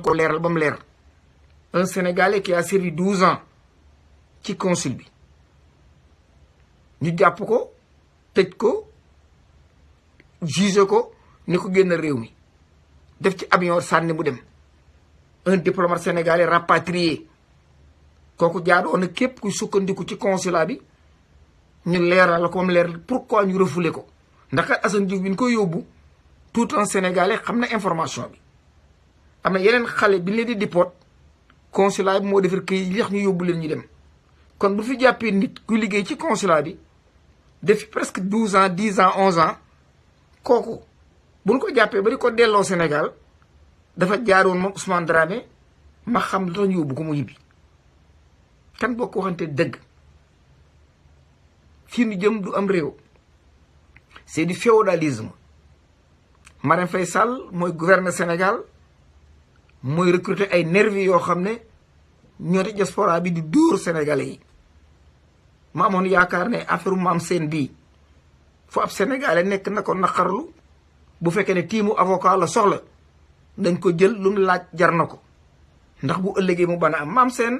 ko leeral ba mu leer un Sénégalais qui a servi 12 ans ci consul bi ñu jàpp ko tëj ko jugé ko ni ko génn réew mi def ci avion sànni mu dem un diplomate sénégalais rapatrié kooku jaadoon na képp kuy sukkandiku ci consulat bi ñu leeral ko moom leer pourquoi ñu refoulé ko ndax kat Assane Diouf bi ñu koy yóbbu tout un sénégalais xam na information bi am na yeneen xale bi ñu leen di dipot consulat bi moo defar këy li tax ñu yóbbu leen ñu dem kon bu fi jàppee nit kuy liggéey ci consulat bi def presque 12 ans 10 ans 11 ans kooku bu ñu ko jàppee ba di ko delloo Sénégal dafa jaaroon moom Ousmane Dramé ma xam lu tax ñu yóbbu ko mu yibbi kan boo ko waxante dëgg fii nu jëm du am réew c'est du féodalisme Marème Faye Sall mooy gouverner Sénégal mooy recruter ay nervi yoo xam ne ñoo di diaspora bi di dóor sénégalais yi ma amoon yaakaar ne affaire maam seen bii fu ab sénégalais nekk na ko naqarlu bu fekkee ne tiimu avocat la soxla dañ ko jël lu mu laaj jar na ko ndax bu ëllëgee mu bana am maam seen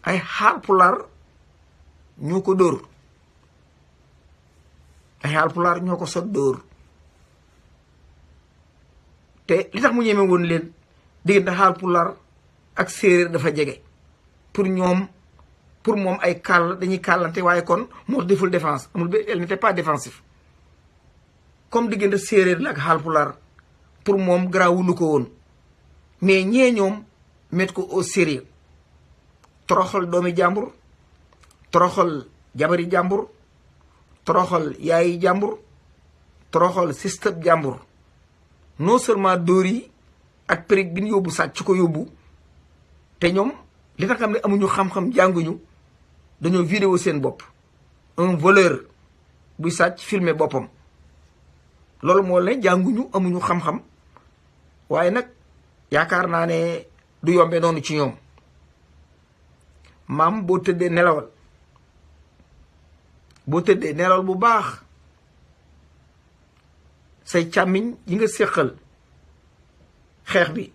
ay Haalpulaar ñoo ko dóor ay Haalpulaar ñoo ko sot dóor te li tax mu ñeme woon leen diggante Haalpulaar ak séeréer dafa jege pour moom ay kàll dañuy kàllante waaye kon moo deful défense amul ba elle n'était pas défensif comme diggante séeréer la ak Haalpulaar pour moom garaawulu ko woon mais ñee ñoom mettre ko au sérieux toroxal doomi jàmbur toroxal jabari jàmbur toroxal yaayi jàmbur toroxal système jàmbur non seulement dóor yi ak périg bi ñu yóbbu sàcc ko yóbbu te ñoom li tax xam ne amuñu xam-xam jànguñu dañoo vidéo seen bopp un voleur buy sàcc filmer boppam loolu moo ne jànguñu amuñu xam-xam waaye nag yaakaar naa ne du yombe noonu ci ñoom maam boo tëddee nelawal bu baax say càmmiñ yi nga séqal xeex bi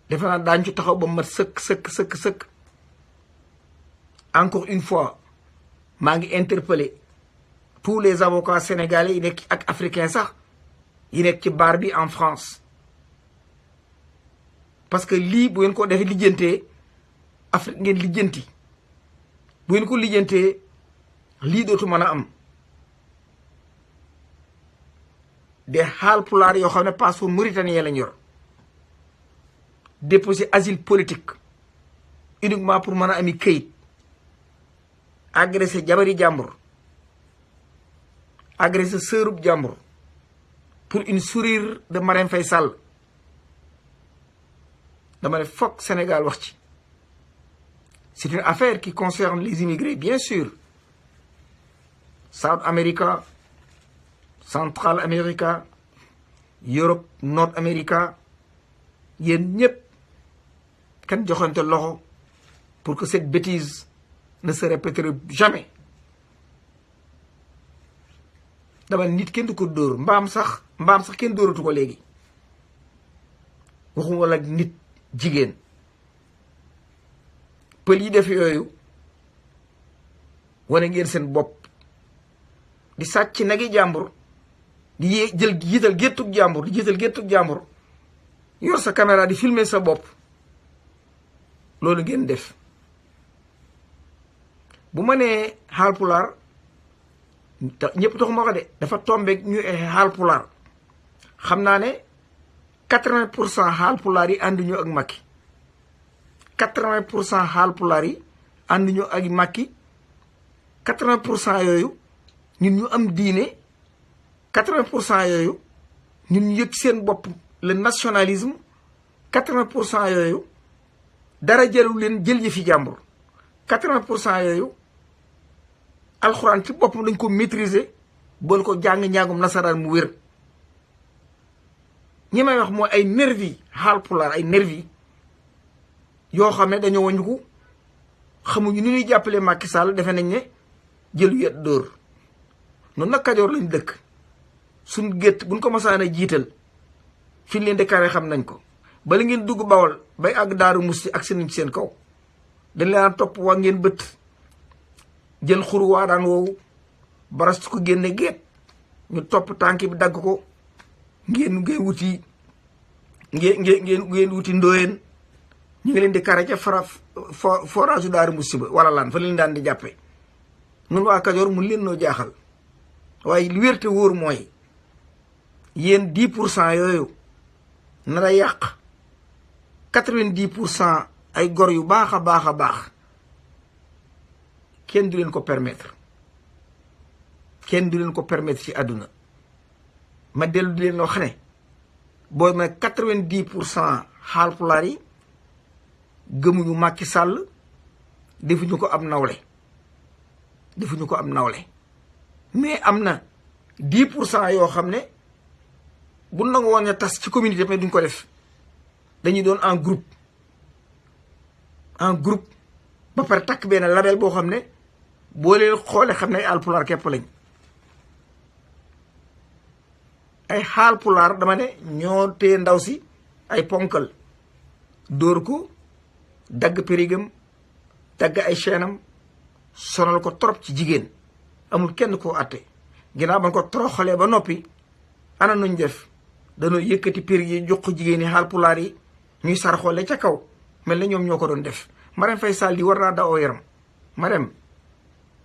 defe naa daañu ci taxaw ba mat sëkk encore une fois maa ngi interpeller tous les avocats sénégalais yi nekk ak africains sax yi nekk ci bar bi en France parce que lii bu ngeen ko defee lijjantee Afrique ngeen lijjanti bu ngeen ko lijjantee lii dootu mën a am des Haalpulaar yoo xam ne passeport mauritanien lañ yor déposé asile politique uniquement pour mën a ami këyit agressé jabari jàmbur agressé sërub jàmbur pour une sourire de Marème Faye Sall dama ne foog Sénégal wax ci c'est une affaire qui concerne les immigrés bien sûr South America Central America Europe North America yéen ñëpp kan joxante loxo pour que cette bêtise ne se répétera jamais dama nit kenn du ko dóor mbaam sax kenn dóoratu ko léegi waxuma wala nit jigéen pël yi def yooyu wane ngeen seen bopp di sàcc nagi jàmbur di jiital géttug jàmbur yor sa caméra di filmer sa bopp loolu ngeen def bu ma nee Haalpulaar ñëpp taxuma ko de dafa tombeeg ñu Haalpulaar xam naa ne 80% Haalpulaar yi ànduñu ak Macky 80% Haalpulaar yi ànduñu ak Macky 80% yooyu ñun ñu am diine 80% yooyu ñun ñu yëg seen bopp le nationalisme 80% yooyu dara jëlu leen jël yëfi jàmbur 80% yooyu alxuraan ci boppam dañ ko maîtriser bool ko jàng njàngum nasaraan mu wér ñi may wax mooy ay nervi Haalpulaar ay nervi yoo xam ne dañoo wañuku xamuñu ni ñuy jàppale Macky Sall defe nañ ne jëlu yet dóor noonu nag Kajoor lañ dëkk suñ gétt buñ ko masaan a jiital fi ñu leen déclaré xam nañ ko bala ngeen dugg Bawol bay àgg Daaru Musti ak seen ci seen kaw dañ leen topp waa ngeen bët jël xuru waa daan woowu barast ko génne geet ñu topp tànk bi dagg ko ngeen wuti ngeen wuti ndóoyeen ñu ngi leen di kare ca forage Daaru Musti ba wala lan fa leen daan di jàppe nun waa Kajoor mun leen noo jaaxal waaye li wér te wóor mooy yéen 10% yooyu na la yàq 90% ay gor yu baax a baax a baax kenn du leen ko permettre kenn du leen ko permettre ci àdduna ma dellu di leen wax ne booy ma 90% Haalpulaar yi gëmuñu Macky Sall defuñu ko am nawle defuñu ko am nawle mais am na 10% yoo xam ne bu nangu woon a tas ci communauté mais duñ ko def dañuy doon en groupe ba pare takk benn label boo xam ne boo leen xoolee xam ne ay Haalpulaar képp lañ ay Haalpulaar dama ne ñoo téye ndaw si ay ponkal dóor ko dagg périgam dagg ay chaînam sonal ko trop ci jigéen amul kenn koo àtte ginnaaw ba nga ko toroxalee ba noppi ana nuñ def dañoo yëkkati périg yi jox ko jigéen yi Haalpulaar yi ñuy sar xoole ca kaw mel na ñoom ñoo ko doon def Marème Faye Sall di war naa dawoo yaram Marème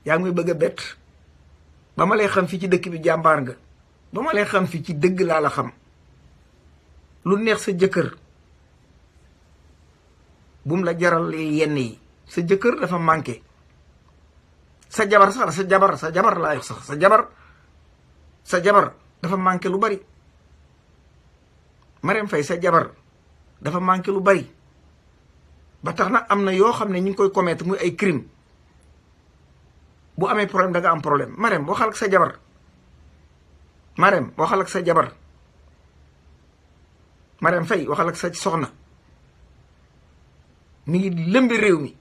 yaa ngi muy bëgg a bett ba ma lay xam fii ci dëkk bi jàmbaar nga ba ma lay xam fii ci dëgg laa la xam lu neex sa jëkkër bum la jaral yenn yi sa jëkkër dafa manqué sa jabar sax sa jabar laa yox sax sa jabar dafa manqué lu bari Marème Faye sa jabar dafa manqué lu bari ba tax na am na yoo xam ne ñu ngi koy commettre muy ay crime bu amee problème da nga am problème Marème waxal ak sa jabar Marème waxal ak sa jabar Marème Faye waxal ak sa soxna mi ngi lëmbi réew mi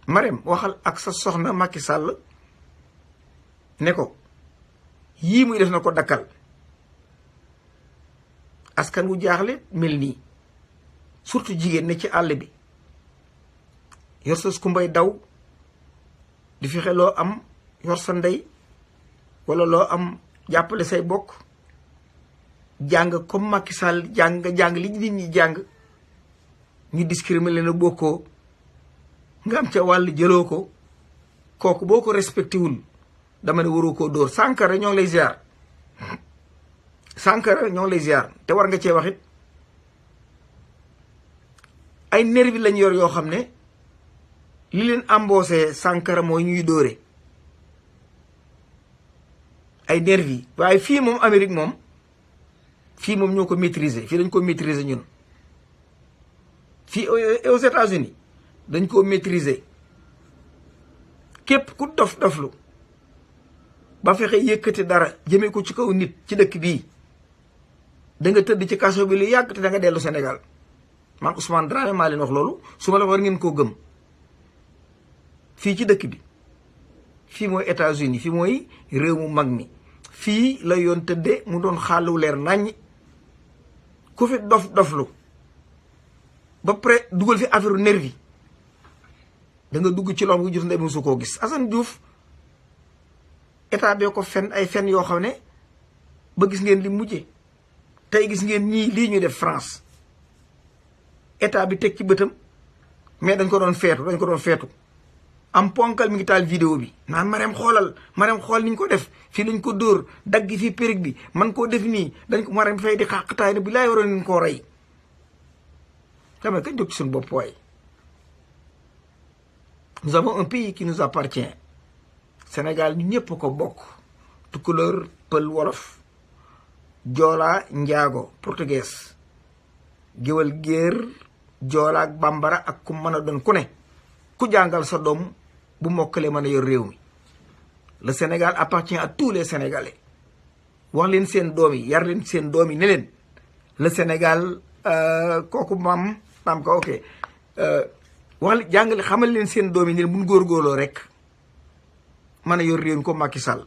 Marème waxal ak sa soxna Macky Sall ne ko yii muy def na ko dakkal askan wu jaaxle mel nii surtout jigéen ne ci àll bi yor sa kumbay daw di fexe loo am yor sa ndey wala loo am jàppale say bokk jàng comme Macky Sall jàng li nit ñi jàng ñu discriminer leen a bokkoo nga am ca wàll jëloo ko kooku boo ko respecté wul dama ne waroo koo dóor Sankara ñoo ngi lay ziar Sankara ñoo ngi lay ziar te war nga cee wax it ay nervi lañ yor yoo xam ne li leen embauché Sankara mooy ñuy dóore ay nervi waaye fii moom Amérique moom fii moom ñoo ko maîtriser fii dañ ko maîtriser ñun fii aux États-Unis dañ ko maîtriser képp ku doflu ba fexe yëkkati dara jëmee ko ci kaw nit ci dëkk bii da nga tëdd ci kaso bi lu yàgg te da nga dellu Sénégal man Ousmane Dramé maa leen wax loolu su ma la war ngeen koo gëm fii ci dëkk bi fii mooy États-Unis fii mooy réew mu mag mi fii la yoon tëdde mu doon xaalu leer naññ ku fi doflu ba pare dugal fi affaire nervi da nga dugg ci loolu jot ndey musu koo gis Assane Diouf état bee ko fen ay fen yoo xam ne ba gis ngeen li mujje tey gis ngeen ñii lii ñu def France état bi teg ci bëtam mais dañ ko doon feetu am ponkal mi ngi taal vidéo bi naan Marème xool niñ ko def fii lañ ko dóor dagg fii périg bi man koo def nii dañ ko Marème Faye di xàqtaay ne bi laay waroon nañ koo rey dama kañ jóg ci suñu bopp waay nous avons un pays qui nous appartient Sénégal ñu ñëpp ko bokk tukulóor pël wolof joolaa njaago portugais géwal géer joolaa ak bambara ak ku mën a doon ku ne ku jàngal sa doom bu mokkalee mën a yor réew mi le Sénégal appartient à tous les Sénégalais wax leen seen doom yi yar leen seen doom yi ne leen le Sénégal kooku maam ko ok wax jàngale xamal leen seen doom yi ne leen buñ góorgóorloo rek mën a yor réew mi ko Macky Sall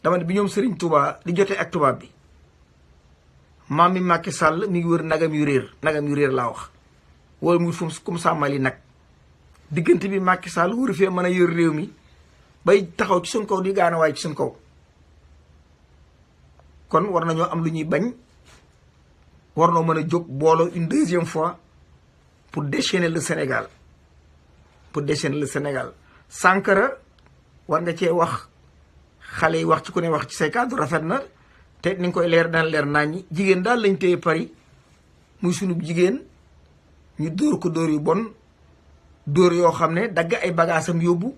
dama ne bi ñoom Serigne Touba di jotee ak tubaab bi maam mi Macky Sall mi ngi wër nagam yu réer laa wax wala mu fu comme ça mali nag diggante bi Macky Sall wër fee mën a yor réew mi bay taxaw ci suñ kaw di gaana waaye ci suñ kaw kon war nañoo am lu ñuy bañ war noo mën a jóg booloo une deuxième fois pour déchaîner le Sénégal Sankara war nga cee wax xale yi wax ci ku ne wax ci say kàddu rafet na te ni nga koy leer daan leer naa ñi jigéen daal lañ téye Paris muy sunub jigéen ñu dóor ko dóor yu bon dóor yoo xam ne dagg ay bagaasam yóbbu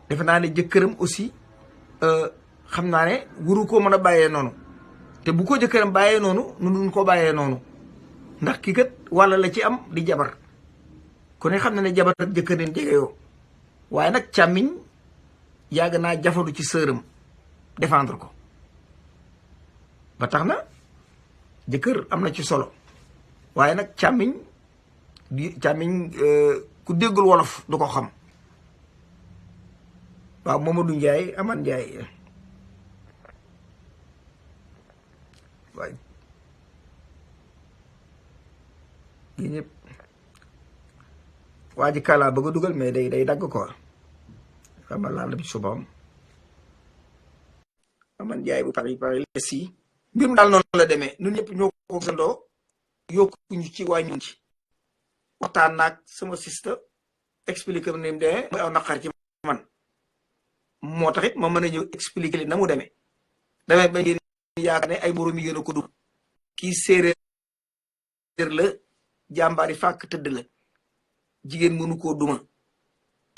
defe naa ne jëkkëram aussi xam naa ne wuru koo mën a bàyyee noonu te bu ko jëkkëram bàyyee noonu nu duñ ko bàyyee noonu ndax kii kat walla la ci am di jabar ku ne xam na ne jabar ak jëkkër leen jege yoo waaye nag càmmiñ yàgg naa jafandu ci sëram défendre ko ba tax na jëkkër am na ci solo waaye nag càmmiñ ku déggul wolof du ko xam waaw Mamadou Ndiaye Aman Ndiaye waaye yi ñëpp waa ji kala bëgg a dugal mais day dagg quoi xam nga laal bi subaam Aman Ndiaye bu Paris si mbir mu daal noonu la demee ñun ñëpp ñoo ko sandoo yokkuñu ci wàññuñ ci waxtaan naag sama sister expliqué ni mu demee muy aw naqar ci man moo taxit ma mën a ñëw expliqué li na mu demee ba ngeen yaakaar ne ay moroom yi gën a ko dugg kii séeréer la jàmbaari fàkk tëdd la jigéen mënu koo duma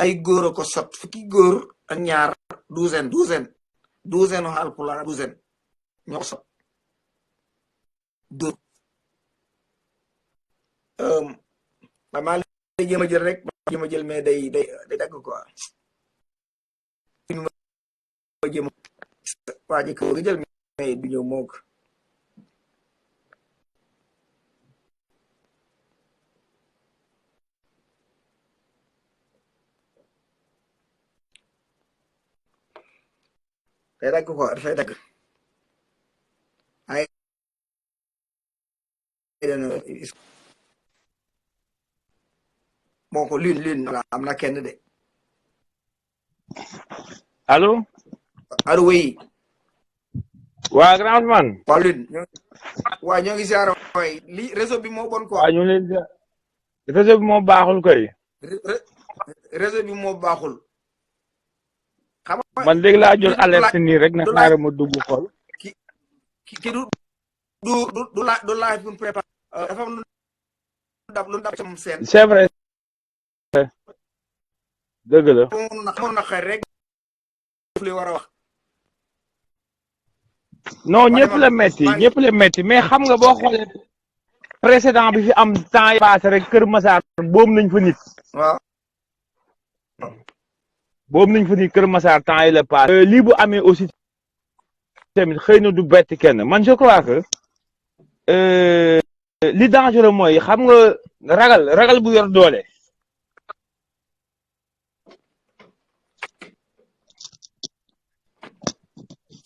ay góor a ko sot fukki góor ak ñaar douzaine Haalpulaar ñoo ko sot dóor maa lay jéem a jël rek jéem a jël mais day dagg quoi ma jéem waa ji ko nga jël mais du ñëw moog day dagg quoi dafay dagg ay moo ko lune wala am na kenn de allo oui waa grand man waaw lune waa ñoo ngi siyaare waay li réseau bi moo bon quoi waaw ñu leen réseau bi moo baaxul koy réseau bi moo baaxul xam nga man léegi laa jot alerte nii rek na xaaral ma dugg xool ki du laaj pour préparer dafa am lu dab ci moom seen c'est vrai dëgg la na xëy rek li war a wax non ñëpp la metti mais xam nga boo xoolee précédent bi fi am temps yi passé rek Kër Massar boobu nañ fa nit waaw boobu nañ fa nit Kër Massar temps yi la passé lii bu amee aussi tamit xëy na du bett kenn man je crois que li dangereux mooy xam nga ragal bu yor doole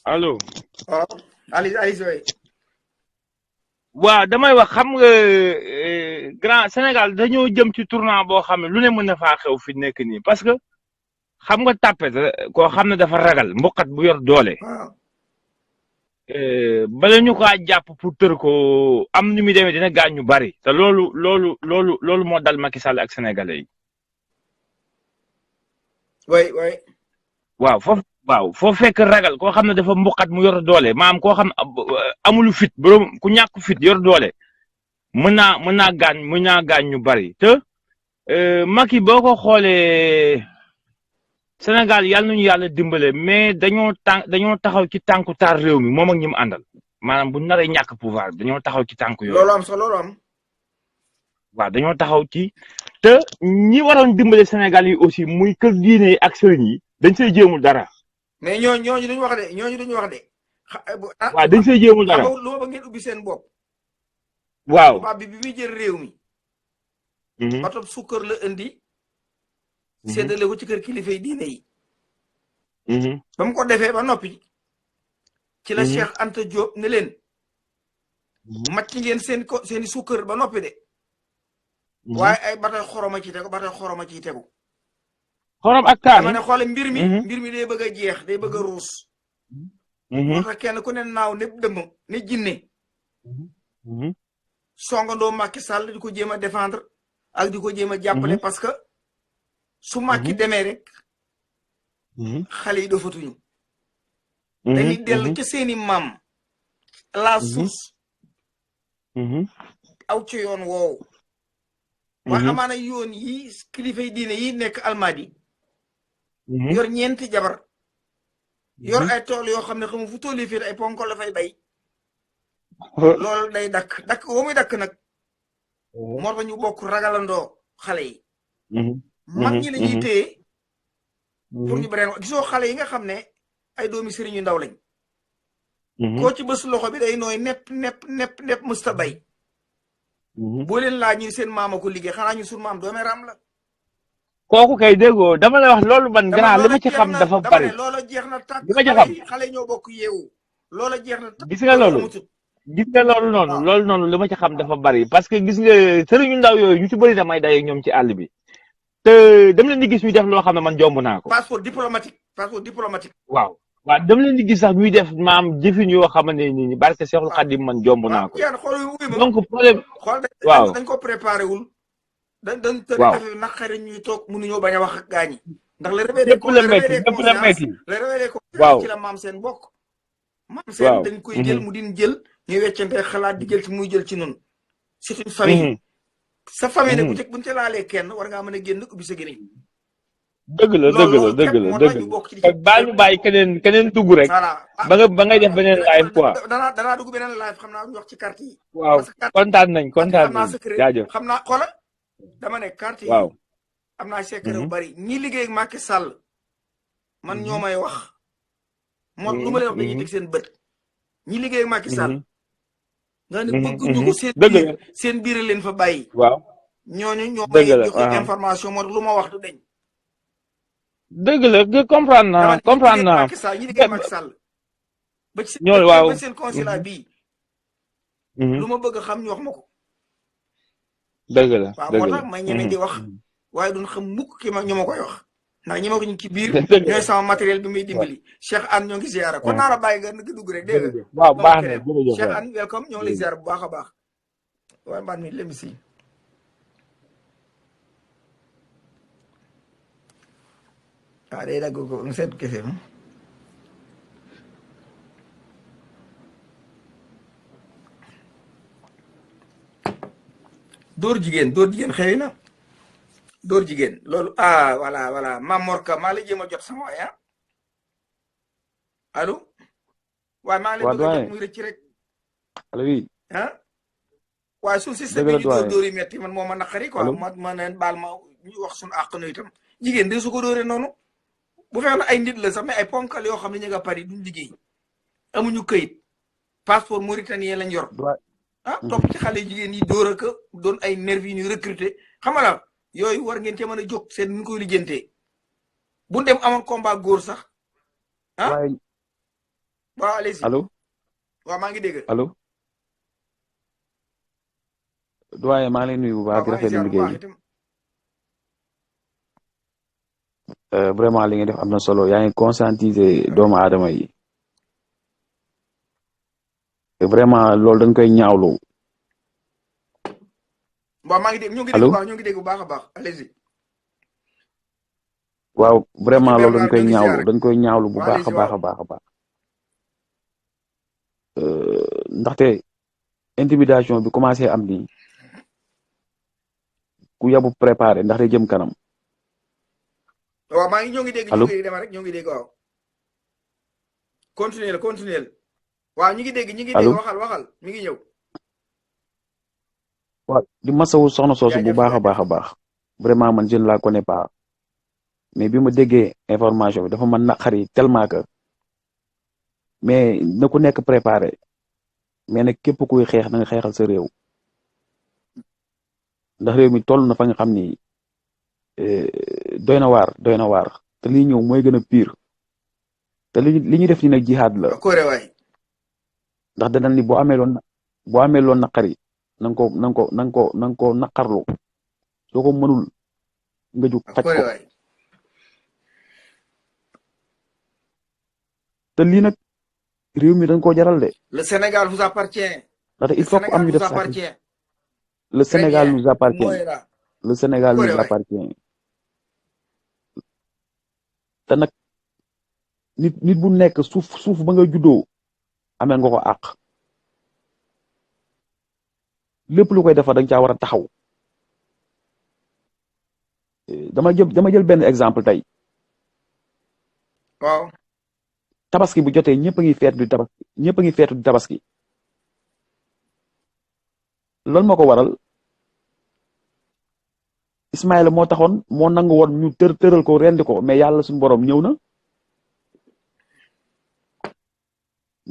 allo waaw Aliou waaw damay wax xam nga grand Sénégal dañoo jëm ci tournant boo xam ne lu ne mën na faa xew fi nekk nii parce que xam nga tàppet koo xam ne dafa ragal mboqat bu yor doole bala ñu ko jàpp pour tër ko am nu muy demee dina gaañ ñu bari te loolu moo dal Macky Sall ak sénégalais yi. waaw foo fekk ragal koo xam ne dafa mboqat mu yor doole maam koo xam amulu fit borom ku ñàkk fit yor doole mën naa gaañ ñu bari te Macky boo ko xoolee Sénégal yàlla nañu yàlla dimbale mais dañoo taxaw ci tànku taar réew mi moom ak ñi mu àndal maanaam bu naree ñàkk pouvoir dañoo taxaw ci tànku yooyu. loolu am solo loolu am. waaw dañoo taxaw ci te ñi waroon dimbale Sénégal yi aussi muy kër diine yi ak sëriñ yi dañ say jéemul dara. mais ñooñu duñu wax de. waaw dañ say jéemul dara lu ma ba ngeen ubbi seen bopp. waaw tubaab bi muy jël réew mi. bato sukkër la indi. séddale ko ci kër kilifa yi diine yi. ba mu ko defee ba noppi. ci la Cheikh Anta Diop ne leen. macc ngeen seen i sukkër ba noppi de waaye ay batay xoroma ci tegu batay xoroma ciy tegu xorom ak dama kaani ne xoole mbir mi day bëgg a jeex day bëgg a ruus moo tax kenn ku ne naaw ne dëmm ne jinne songandoo Macky Sall di ko jéem a défendre ak di ko jéem a jàppale parce que su Macky demee rek xale yi dofatuñu dañuy dellu ca seeni maam la source aw ci yoon woowu waaye amaana yoon yi kilifa yi diine yi nekk almadi yor ñeenti jabar yor ay tool yoo xam ne xamu fu tool yi fii ay ponkol la fay bay loolu day dakk woo muy dakk nag moo tax ñu bokk ragalandoo xale yi mag ñi la ñuy téye pour ñu bareen gisoo xale yi nga xam ne ay doomi sëriñ yu ndaw lañ koo ci bës loxo bi day nooy nepp mësta bay boo leen laaj ñu seen maama ko liggéey xanaa ñu sun maam doome ram la kooku kay déggoo dama lay wax loolu man grand li ma ci xam dafa bari loola jeex na tàkk li ma ci xam xale ñoo bokk yeewu loola jeex na tàkk gis nga loolu noonu li ma ci xam dafa bari parce que gis nga sëriñu ndaw yooyu ñu ci bëri damay day ak ñoom ci àll bi te dem leen di gis ñuy def loo xam ne man jomb naa ko passeport diplomatique waaw dem leen di gis sax ñuy def maam jëfin yoo xamante ni barke Seexul Xadim man jomb naa ko donc problème waaw dañ ko préparé wul dañ tëri affaire naqari ñuy toog mënuñoo bañ a wax ak gaañi ndax le réveil des consciences ci la maam seen bokk maam seen dañ koy jël mu din jël ñuy weccante xalaat di jël ci muy jël ci noonu c'est une famille sa famille nag buñ ca laalee kenn war ngaa mën a génn ubbi sa gémmiñ dëgg la baal ñu bàyyi keneen dugg rek ba ngay def beneen live quoi danaa dugg beneen live xam naa ñu wax ci carte yi waaw kontaan nañ jaajëf xam naa xoola dama ne carte yi am naa secret bu bari ñi liggéey ak Macky Sall man ñoo may wax moo lu ma leen wax dañuy teg seen bët ñi liggéey ak Macky Sall nga ne bëgg ñu ko seen biir leen fa bàyyi waaw ñooñu ñoo may joxe information moo tax lu ma wax du deñ dëgg la comprendre naa ñi liggéey Macky Sall ba ci seen consulat bii lu ma bëgg xam ñu wax ma ko dëgg la waaw moo tax may ñeme di wax waaye duñ xam mukk ki ma ñu ma koy wax ndax ñi ma ko ñu ci biir ñooy sama matériel bi muy dimbali Cheikh Anne ñoo ngi ziara kon naa la bàyyi nga dugg rek dégg nga waaw baax na jërëjëf Cheikh Anne welcome ñoo ngi lay ziara bu baax a baax waaye mbaat mi lemi si waaw day dagg ko nga seet kese ma dóor jigéen xëy na dóor jigéen loolu voilà Mamorka maa la jéem a jot sama waay allo waaye maa ngi lay bëgg a jot muy rëcc rek allo oui waaye suñu système bi ñu dóor yi metti man moo ma naqari quoi ma neen baal ma ñu wax suñu àq nu itam jigéen de su ko dóoree noonu bu fekkee ay nit la sax mais ay ponkal yoo xam ne ñu nga Paris duñ liggéey amuñu këyit passeport mauritanien lañ yor topp ci xale jigéen yi dóor ak doon ay nervi yi ñuy recruter xam nga la yooyu war ngeen cee mën a jóg seen nu ñu koy lijjantee bu dem amoon combat góor sax waaw allez-y allo waaw maa ngi dégg allo doyen maa ngi lay nuyu bu baax di rafetlu liggéey bi vraiment li nga def am na solo yaa ngi conscientiser doomu aadama yi vraiment loolu dañ koy ñaawlu. waaw maa ngi dégg ñu ngi dégg bu baax ñu ngi dégg bu baax a baax allez-y. waaw vraiment loolu dañ koy ñaawlu bu baax a baax a baax a baax. ndaxte intimidation bi commencé am nii ku yabu préparé ndax day jëm kanam. waaw maa ngi ñoo ngi dégg ñu ngi dema rek ñoo ngi dégg waaw. continuer waaw ñu ngi dégg waxal mi ngi ñëw. waaw di masawu soxna soosu bu baax a baax a baax vraiment man je ne la connais pas mais bi ma déggee information bi dafa ma naqari tellement que mais na ku nekk préparé mais nag képp kuy xeex na nga xeexal sa réew ndax réew mi toll na fa nga xam ni doy na waar te lii ñëw mooy gën a pire te li ñuy def ni nag jihaad la. ndax danañ ni boo amee loon boo amee loolu naqari na nga ko naqarlu soo ko mënul nga jug faj ko te lii nag réew mi dañ koo jaral de. le Sénégal vous appartient. ndaxte il faut que am ñu def sacrifice. le Sénégal nous appartient. le Sénégal nous appartient. te nag nit bu nekk suuf ba nga juddoo amee nga ko àq lépp lu koy defar da nga caa war a taxaw. dama jël benn exemple tey. waaw. tabaski bu jotee ñëpp a ngi feetu di tabaski loolu moo ko waral Ismaïla moo taxoon moo nangu woon ñu tëral ko rendi ko mais yàlla suñu borom ñëw na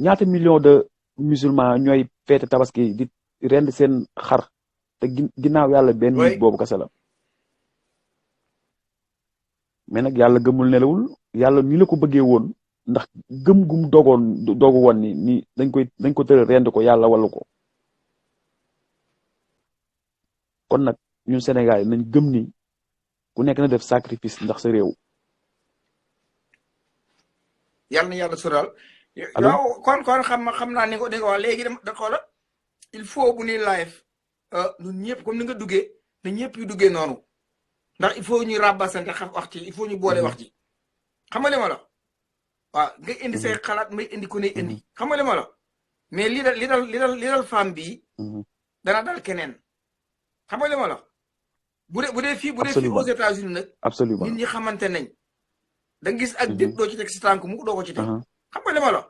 ñaata millions de musulmans ñooy feete tabaski di rendi seen xar te ginnaaw yàlla benn nit boobu kese la mais nag yàlla gëmul nelawul yàlla ni la ko bëggee woon ndax gum dogu woon ni dañ ko tëral rendi ko yàlla wallu ko kon nag ñun Sénégal nañ gëm ni ku nekk na def sacrifice ndax sa réew. yàlla na yàlla sural. yow kon xam naa ni ko wax léegi da xoola il faut bu ñuy live ñun ñëpp comme ni nga duggee na ñëpp yu duggee noonu ndax il faut ñuy rabasante xam wax ci il faut ñu boole wax ci xam nga li ma la waaw nga indi say xalaat may indi ku ne indi xam nga li ma la mais li dal femme bi dana dal keneen xam nga li ma la bu dee fii aux États-Unis nag absolument nit ñi xamante nañ da nga gis ak dëpp doo ci teg si tànk mu doo ko ci teg xam nga li ma la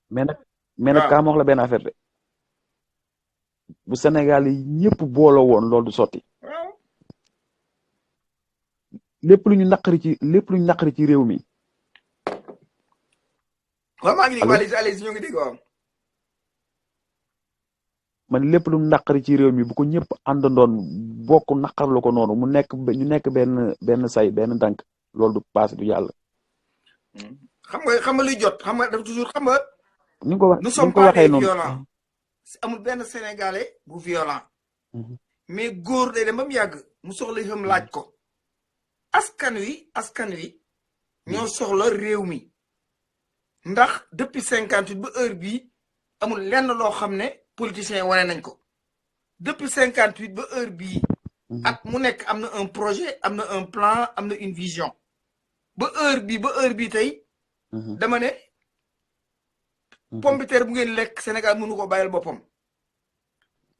mais nag kaa ma wax la benn affaire de bu Sénégal yi ñëpp booloo woon loolu du sotti lépp lu ñu naqari ci réew mi waaw maa ngi dégg allez ñoo ngi dégg waaw man lépp lu naqari ci réew mi bu ko ñëpp àndandoon bokk naqarlu ko noonu ñu nekk benn say benn dànk loolu du paase du yàlla. xam nga luy jot xam nga dafa toujours xam nga. ni nga ko wax nous sommes pas des violents amul benn sénégalais bu violent. mais góor day dem ba mu yàgg mu soxla yëfam laaj ko. askan wi ñoo soxla réew mi ndax depuis 58 ba heure bii amul lenn loo xam ne politiciens wane nañ ko depuis 58 ba heure bii at mu nekk am na un projet am na un plan am na une vision ba heure bii tey dama ne pomme de terre bu ngeen lekk Sénégal mënu ko bàyyil boppam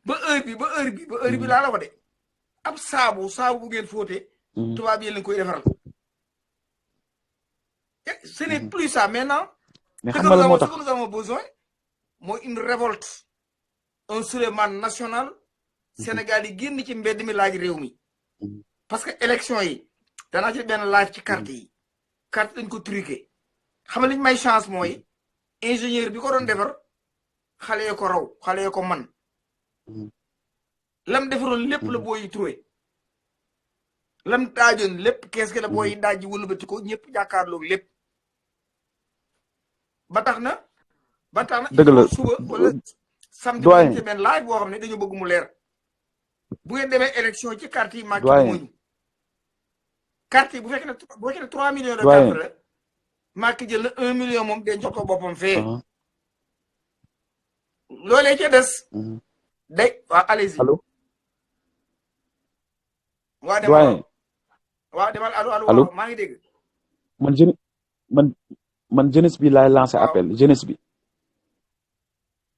ba heure bi laa la ko de ab saabu bu ngeen fóote tubaab yi lañ koy defaral ce n'est plus ça maintenant. mais xam nga la moo tax ce que nous avons besoin mooy une révolte un soulèvement national Sénégal yi génn ci mbedd mi laaj réew mi parce que élection yi danaa ci benn live ci carte yi carte dañ ko truqué xam nga liñ may chance mooy ingénieur bi ko doon defar xale yoo ko raw xale yoo ko man lam defaroon lépp la booy trouvé lam daajoon lépp kees gi la booy daaj ji wëlbati ko ñëpp jàkkaarloog lépp ba tax na dëgg la suba wala samedi ci benn live boo xam ne dañu bëgg mu leer bu ngeen demee élection ci carte yi Macky mooñu carte yi bu fekkee ne 3 millions de carte la Macky jël na 1 million moom denc ko boppam fee loolee ca des day waaw allez-y allo waaw demal allo maa ngi dégg man jeunesse bi laay lancé appel jeunesse bi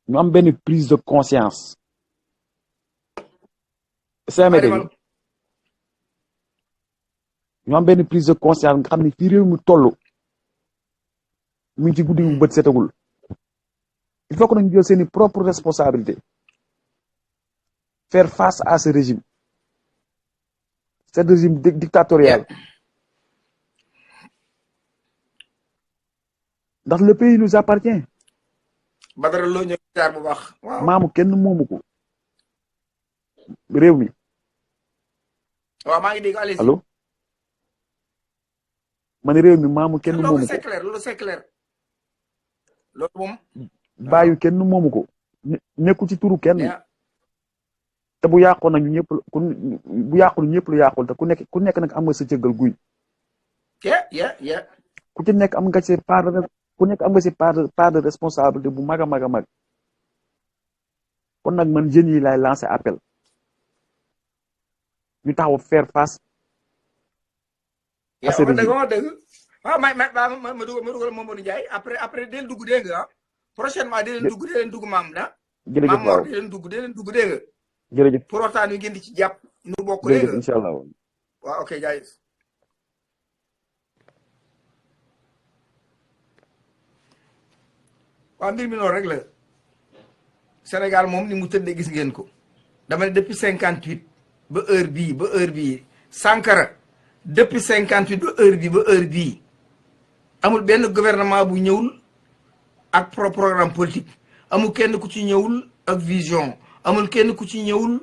ñu am benn prise de conscience dégg ñu am benn prise de conscience nga xam ne fii réew mi toll mu ngi ci guddi bu bët setagul il faut que nañu jël seeni propre responsabilité faire face à ce régime dictatorial ndax le pays nous appartient. Badara Lo ñëw jaar bu baax. waaw maamu kenn moomu ko réew mi. waaw maa ngi dégg allez-y. allo man réew mi maamu kenn moomu ko. loolu c'est clair loolu moom. baayu kenn moomu ko. nekku ci turu kenn Yeah. te bu yàqoon nag ñëpp bu yàqul ñëpp lu yàqul te ku nekk nag am nga sa cëggal guy Yeah. ku ci nekk am nga ci part de responsabilité bu mag a mag a mag kon nag man jeunes yi laay lancer appel ñu taxaw faire face à ce régime. wax dëgg waaw ma dugal Mamadou Ndiaye après del dugg dégg nga prochainement dee leen dugg maam da jërëjëf maam waaw dee leen dugg dégg nga jërëjëf pour waxtaan wi ngeen di ci jàpp nu bokk dégg jërëjëf nga incha allah waaw ok jaayis waaw mbir mi noonu rek la Sénégal moom ni mu tëddee gis ngeen ko dama ne depuis 58 ba heure bii Sankara depuis 58 ba heure bii amul benn gouvernement bu ñëwul ak programme politique amul kenn ku ci ñëwul ak vision amul kenn ku ci ñëwul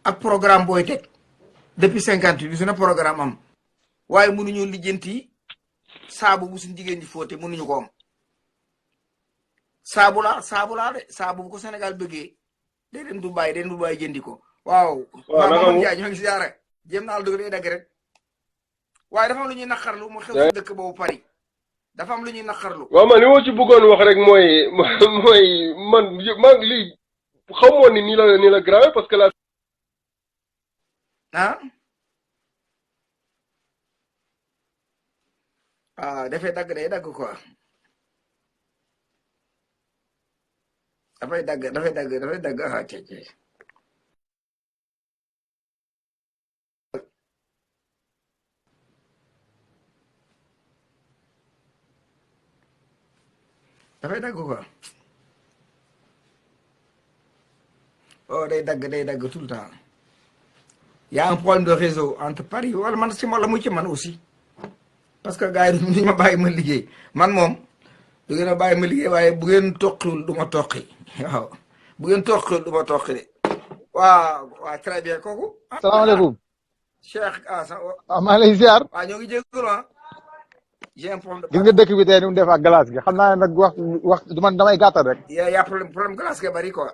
ak programme booy teg depuis 58 bi su na programme am waaye mënuñu lijjanti saabu bu suñ jigéen ñi fóote mënuñu ko am saabu laa de saabu bu ko Sénégal bëggee day dem Dubaay jëndi ko waaw Mamadou Ndiaye ñoo ngi si yaara jéem naa la dëgg day dagg rek waaye dafa am lu ñuy naqarlu mu xew si dëkk boobu Paris dafa am lu ñuy naqarlu waaw man li ma ci bëggoon wax rek mooy man lii xamoon ni nii la grave parce que la dafay dagg day dagg quoi dafay dagg cece dafay dagg quoi oh day dagg tout le temps y a un problème de réseau entre Paris wala man si la mu ci man aussi parce que gars yi duñu ma bàyyi ma liggéey man moom du ngeen a bàyyi ma liggéey waaye bu ngeen toqiwul du ma toqi waaw bu ngeen toqiwul du ma toqi de waaw très bien kooku. salaamaaleykum. Cheikh maa lay ziar. waaw ñoo ngi jégalu j'ai un problème. gis nga dëkk bi tey ni mu def ak glace gi xam naa ne nag wax man damay gàttal rek. y a problème glace gi bari quoi.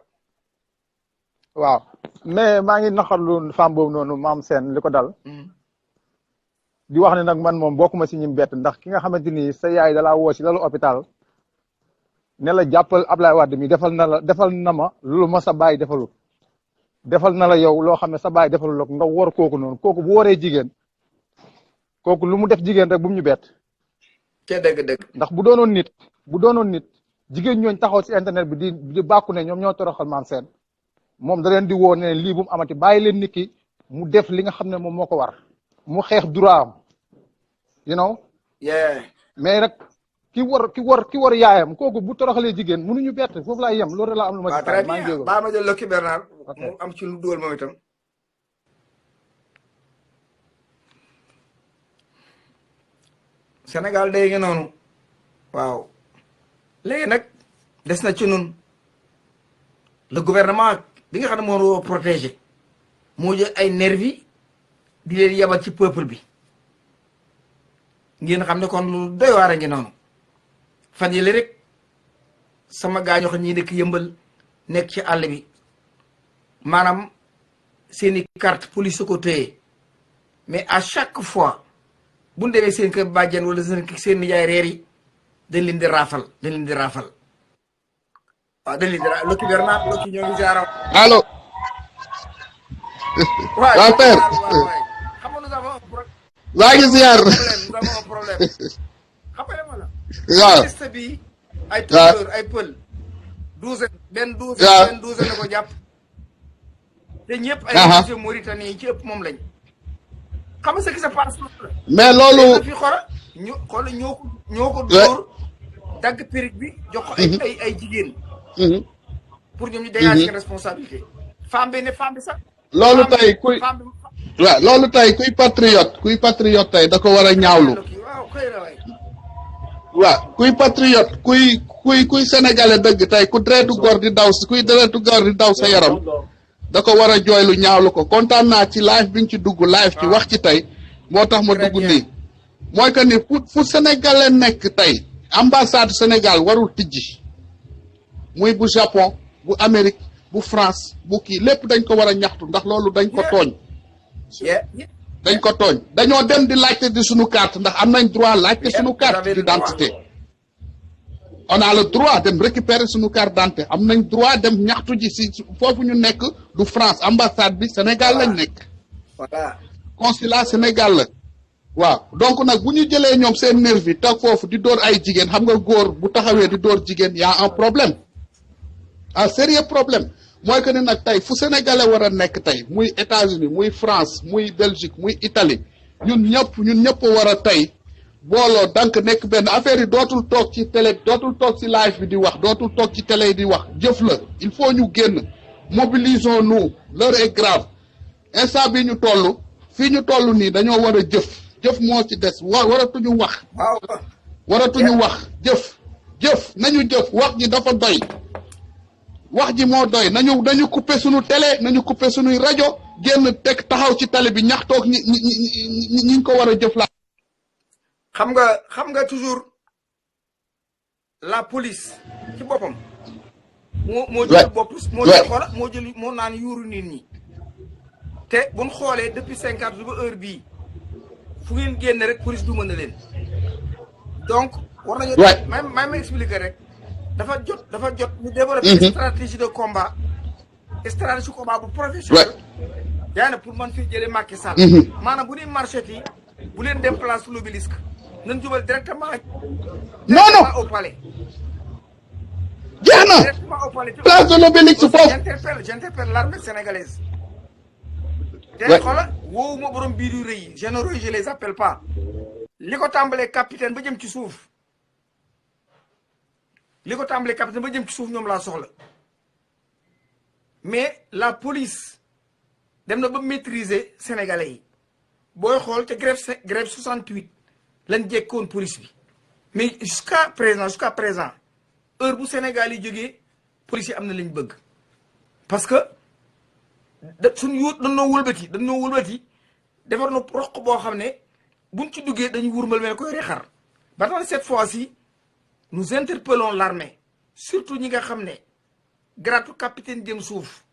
waaw mais maa ngi naqarlu femme boobu noonu maam seen li ko dal. di wax ne nag man moom bokkuma si ñim bett ndax ki nga xamante ni sa yaay dalaa woo si lalu hôpital ne la jàppal Ablaye Wade mi defal na ma loolu ma sa baay defalul defal na la yow loo xam ne sa baay defalul la nga wor kooku noonu kooku bu waree jigéen kooku lu mu def jigéen rek bu mu ñu bett. te dëgg ndax bu doonoon nit jigéen ñooñ taxaw si internet bi di bàkku ne ñoom ñoo toroxal maam seen moom da leen di woo ne lii bu mu amati bàyyi leen nit ki mu def li nga xam ne moom moo ko war mu xeex droit am you know. mais rek ki war yaayam kooku bu toroxalee jigéen mënuñu bett foofu laay yem loolu la am lu ma ci très bien baa ma jël Loki Bernard mu am ci lu dóol moom itam Sénégal day ngi noonu waaw léegi nag des na ci nun le gouvernement bi nga xam ne moo protégé moo jël ay nervi di leen yebal ci peuple bi ngeen xam ne kon lu doy waar a ngi noonu fan yële rek sama gaañoo xam ñi dëkk yëmbal nekk ci àll bi maanaam seeni carte police ko téye mais à chaque fois bu ñu demee seen kër bàjjen wala seen nijaay reer yi dañ leen di raafal waaw dañ leen di raafal Loki Bernard Loki ñoo ngi jaaraw allo waaw père xam nga nous avons un problème maa ngi ziar nous avons un problème xam nga ma la waaw liste bi ay tukulóor ay pël benn douzaine na ko jàpp te ñëpp ay monsieur Mauritanie yi ci ëpp moom lañ xam nga ce qui se passe mais loolu fi xora ñu xool ñoo ko dóor dagg périg bi jox ko ay jigéen pour ñoom ñu dégager seen responsabilité femme bi sax loolu tey kuy patriote tey da ko war a ñaawlu waaw kuy patriote kuy sénégalais dëgg tey ku deretu góor di daw sa yaram da ko war a jooylu ñaawlu ko kontaan naa ci live bi nga ci dugg live ci wax ci tey moo tax ma dugg nii mooy que ni fu sénégalais nekk tey ambassade Sénégal warul tijji muy bu Japon bu Amérique bu France bu kii lépp dañ ko war a ñaxtu ndax loolu dañ ko tooñ yeah dañ ko tooñ dañoo dem di laajte di suñu carte ndax am nañ droit laajte suñu carte d'identité on a le droit dem récupérer suñu carte d'identité am nañ droit dem ñaxtu ji si foofu ñu nekk du France ambassade bi Sénégal lañ nekk voilà consulat Sénégal la waaw donc nag bu ñu jëlee ñoom seen nervi toog foofu di dóor ay jigéen xam nga góor bu taxawee di dóor jigéen y a un problème un sérieux problème mooy que ni nag tey fu sénégalais war a nekk tey muy États-Unis muy France muy Belgique muy Italie ñun ñëpp war a tey booloo donc nekk benn affaire yi dootul toog ci télé dootul toog ci live bi di wax dootul toog ci télé yi di wax jëf la il faut ñu génn mobilisons-nous l'heure est grave instant bi ñu toll fii ñu toll nii dañoo war a jëf moo ci des waratuñu wax waratuñu wax jëf nañu jëf wax ji dafa doy wax ji moo doy nañu couper suñu télé nañu couper suñuy rajo génn teg taxaw ci télé bi ñaxtoog ñi ko war a jëf la xam nga toujours la police ci boppam moo jël bopp moo jël moo naan yuuru nit ñi te buñ xoolee depuis 50 jours ba heure bii fu ngeen génn rek police du mën a leen donc war nañu même ma expliquer rek dafa jot ñu développer stratégie de combat bu professionnel yaa ne pour man fi jëlee Macky Sall maanaam bu ñuy marché ti bu leen dem place l'Obélisque nañ jubal directement au palais jeex na directement au palais place de l'Obélisque foofu j'interpelle l'armée sénégalaise te xoola woowu ma borom biir yu rëy yi généraux je les appelle pas li ko tàmbalee capitaine ba jëm ci suuf ñoom laa soxla mais la police dem na ba maîtriser sénégalais yi booy xool te grève 68 lañ jekkoon police bi mais jusqu'à présent heure bu Sénégal yi jógee police yi am na lañ bëgg parce que suñu yuut dañoo wëlbati defar na roq boo xam ne buñ ci duggee dañu wurmal mel koy rexar ba tax cette fois-ci nous interpellons l'armée surtout ñi nga xam ne gratu capitaine jëm suuf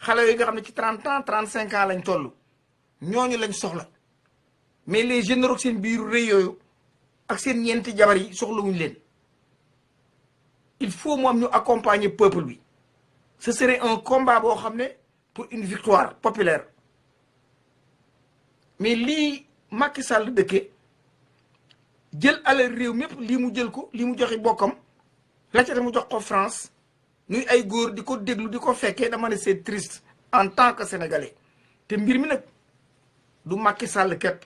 xale yooyu nga xam ne ci 30 ans 35 ans lañ toll ñooñu lañ soxla mais les généraux seen biiru rëy yooyu ak seen ñeenti jabar yi soxlawuñu leen il faut moom ñu accompagner peuple bi ce serait un combat boo xam ne pour une victoire populaire mais lii Macky Sall dëkke jël alal réew mépp lii mu jël ko lii mu joxe bokkam la ca mu jox ko France nuy ay góor di ko déglu di ko fekkee dama ne c'est triste en tant que sénégalais te mbir mi nag du Macky Sall képp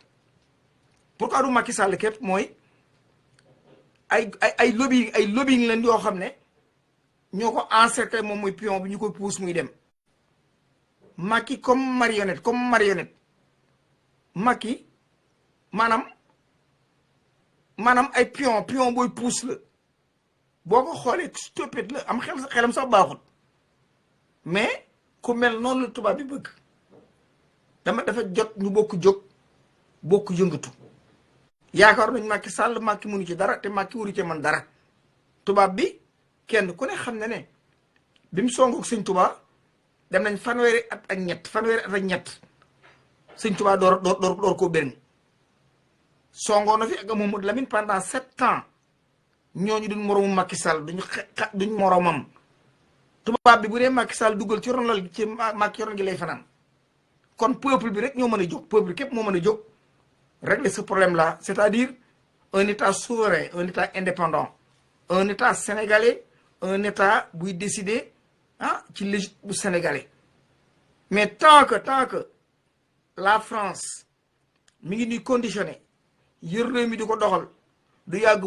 pourquoi du Macky Sall képp mooy ay lobbying leen yoo xam ne ñoo ko encercler moom muy pion bi ñu koy pousse muy dem Macky comme marionnette Macky maanaam ay pion booy pousse la boo ko xoolee stupide la am xelam sax baaxut mais ku mel noonu la tubaab bi bëgg dafa jot ñu bokk yëngatu yaakaar nañ Macky Sall Macky mënu ci dara te Macky waru ci man dara tubaab bi kenn ku ne xam ne bi mu songoog sëñ Tuubaa dem nañ fanweeri at ak ñett sëñ Tuubaa door koo benn songoo na fi ak Mamadou Lamine pendant 7 ans ñooñu duñ moromu Macky Sall duñ moromam tubaab bi bu dee Macky Sall duggal ci ronal ci Macky ron gi lay fanaan kon peuple bi rek ñoo mën a jóg peuple képp moo mën a jóg régler ce problème là c'est-à-dire un état souverain un état indépendant un état sénégalais un état buy décider ci légitime bu sénégalais mais tant que la France mi ngi ñuy conditionné yër réew mi di ko doxal du yàgg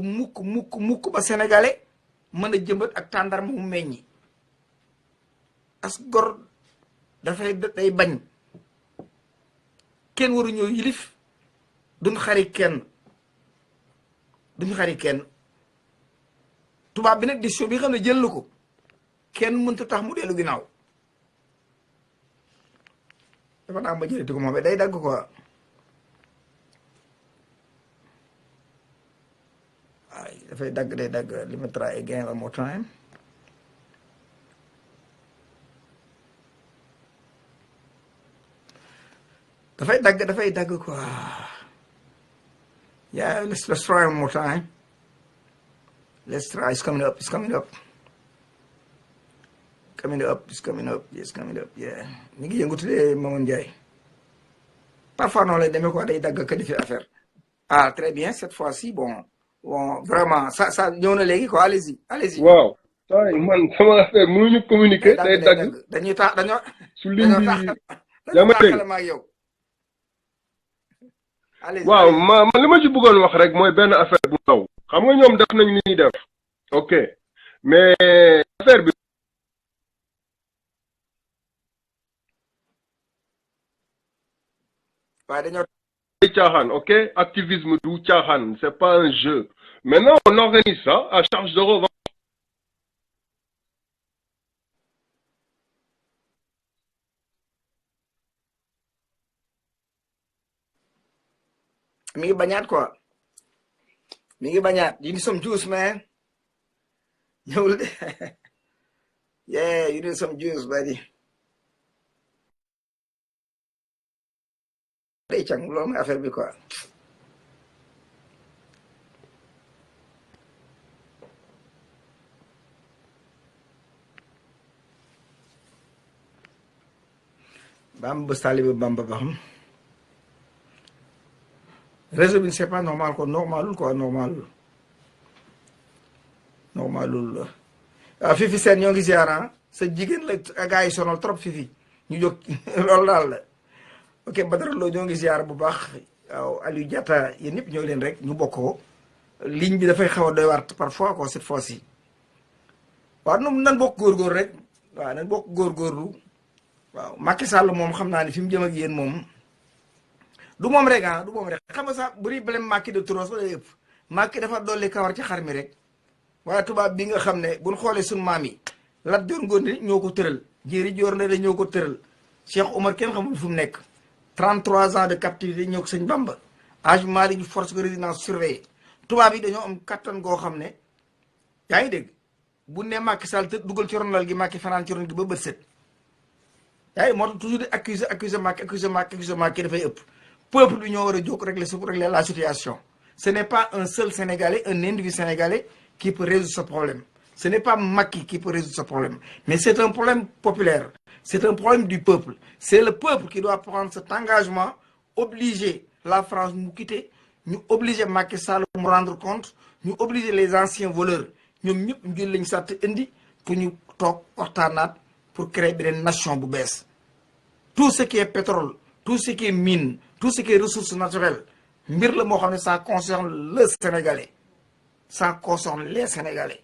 mukk ba sénégalais mën a jëmbat ak tàndarma mu meññi as gor day bañ kenn waru ñoo yilif duñ xari kenn tubaab bi nag décision bi xam ne jël na ko kenn mënta tax mu dellu ginnaaw dafa naa ma jëlati ko moom day dagg quoi ay dafay dagg day dagg let me try again one more time dafay dagg quoi. Yeah, let's try one more time. Let's try. It's coming up. It's coming up. Coming up. It's coming up. Yes, coming up. Yeah. ñu ngi yëngu tuddee Mamadou Ndiaye. Parfois noonu lay demee quoi day dagg ka di fi affaire. Ah, très bien. Cette fois-ci, bon, vraiment, ça ñëw na léegi quoi. Allez-y, allez-y. waaw. saa yi man sama affaire mënuñu communiquer day dagg. dañoo su ligne bi yaa ma dégg taxale ma ak yow. Allez-y. waaw man li ma ci bëggoon wax rek mooy benn affaire bu ndaw xam nga ñoom def nañ li ñuy def ok mais affaire bi waaye dañoo caaxaan ok activisme du caaxaan c'est pas un jeu maintenant on organise ça à charge de revanche. mi ngi bañaat quoi mi ngi bañaat you need some juice man ñëwul de yeah you need some juice buddy day càng loolu mooy affaire bi quoi bam bës taalibe Bamba ba xam réseau bi c'est pas normal quoi normalul quoi normalul Fifi Sène ñoo ngi ziara sa jigéen la gars yi sonal trop Fifi ñu jóg loolu daal la ok Badara Lo ñoo ngi ziara bu baax waaw Aliou Diatta yéen ñëpp ñoo leen rek ñu bokkoo ligne bi dafay xaw a doy waar parfois quoi cette fois-ci waaw noonu nan bokk góorgóor rek waaw nan bokk góorgóorlu waaw Macky Sall moom xam naa ni fi mu jëm ak yéen moom du moom rek du moom rek xam nga sax buri blème Macky de trop wala yëpp Macky dafa dolli kawar ci xar mi rek waaye tubaab bi nga xam ne buñ xoolee suñu maam yi Lat Joor Ngoone ñoo ko tëral Jéeri Joor Ndeye ñoo ko tëral Cheikh Omar kenn xamul fu mu nekk 33 ans de captivité ñoo ko sëñ Bamba Hadj Malick force de résidence surveillée tubaab yi dañoo am kattan goo xam ne yaa ngi dégg bu ne Macky Sall te dugal ci ronlal gi Macky fanaan ci ron gi ba bët set yaa ngi moo tax toujours di accuser Macky dafay ëpp peuple bi ñoo war a jóg régler la situation ce n'est pas un seul Sénégalais un individu sénégalais qui peut résoudre ce problème ce n'est pas Macky qui peut résoudre ce problème mais c'est un problème populaire c'est un problème du peuple c'est le peuple qui doit prendre cet engagement obliger la France mu quitter ñu obliger Macky Sall mu rendre compte ñu obliger les anciens voleurs ñoom ñëpp ñu jël lañ sàtt indi pour ñu toog waxtaanaat pour créer beneen nation bu bees tout ce qui est pétrole tout ce qui est mine tout ce qui est ressources naturelles mbir la moo xam ne ça concerne le Sénégalais ça concerne les Sénégalais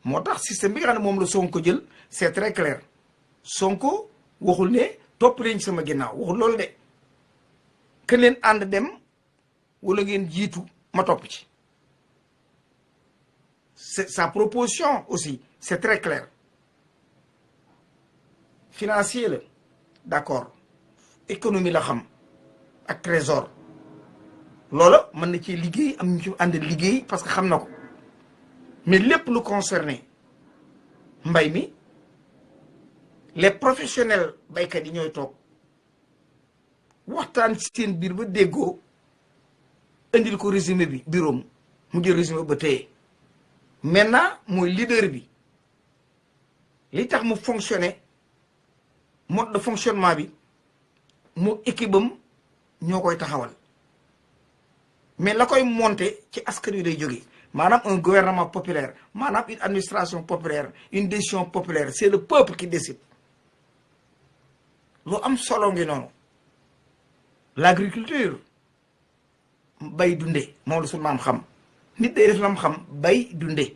moo tax système bi nga xam ne moom la Sonko jël c'est très clair Sonko waxul ne topp leen ci sama ginnaaw waxul loolu de kenn leen ànd dem wala ngeen jiitu ma topp ci c'est sa proposition aussi c'est très clair financier la d'accord économie la xam ak trésor loola mën na ci liggéey am ñu ci ànd liggéey parce que xam na ko mais lépp lu concerné mbay mi les professionnels baykat yi ñooy toog waxtaan ci seen biir ba déggoo indil ko résumé bi bureau mu jël résumé ba téye maintenant mooy leader bi li tax mu fonctionner mode de fonctionnement bi mu équipe am ñoo koy taxawal mais la koy monter ci askan wi lay jógee maanaam un gouvernement populaire maanaam une administration populaire une décision populaire c'est le peuple qui décide lu am solo ngi noonu l'agriculture bay dunde moom la suñu maam xam nit day def lam xam bay dunde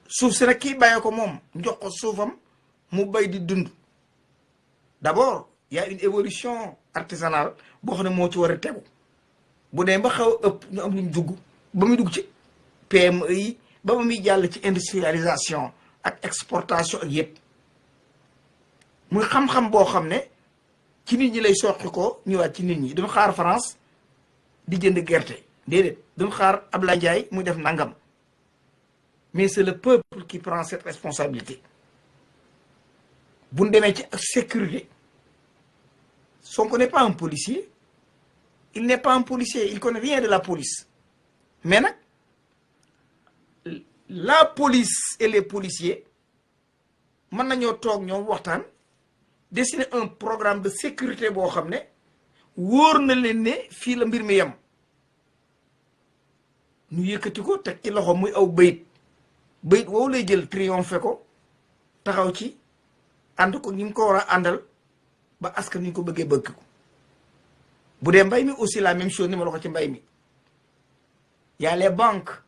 suuf si nag kii bayee ko moom jox ko suufam mu bay di dund d'abord il y a une évolution artisanale boo xam ne moo ci war a tegu bu dee ba xaw a ëpp ñu am luñ dugg ba muy dugg ci PME yi ba muy jàll ci industrialisation ak exportation ak yëpp muy xam-xam boo xam ne ci nit ñi lay soqi ko ñëwaat ci nit ñi duñ xaar France di jënd gerte déedéet duñ xaar Ablaye Ndiaye muy def nangam mais c'est le peuple qui prend cette responsabilité bu ñu demee ci sécurité Sonko n'est pas un policier il n'est pas un policier il connaît rien de la police mais nag la police et les policiers mën nañoo toog ñoom waxtaan dessiner un programme de sécurité boo xam ne wóor na leen ne fii la mbir mi yem ñu yëkkati ko teg ci loxo muy aw bayit woowu lay jël triomphé ko taxaw ci ànd ko ñu ngi ko war a àndal ba askan ñu ko bëggee bëgg ko bu dee mbay mi aussi la même chose ni ma la ko ci mbay mi y a les banques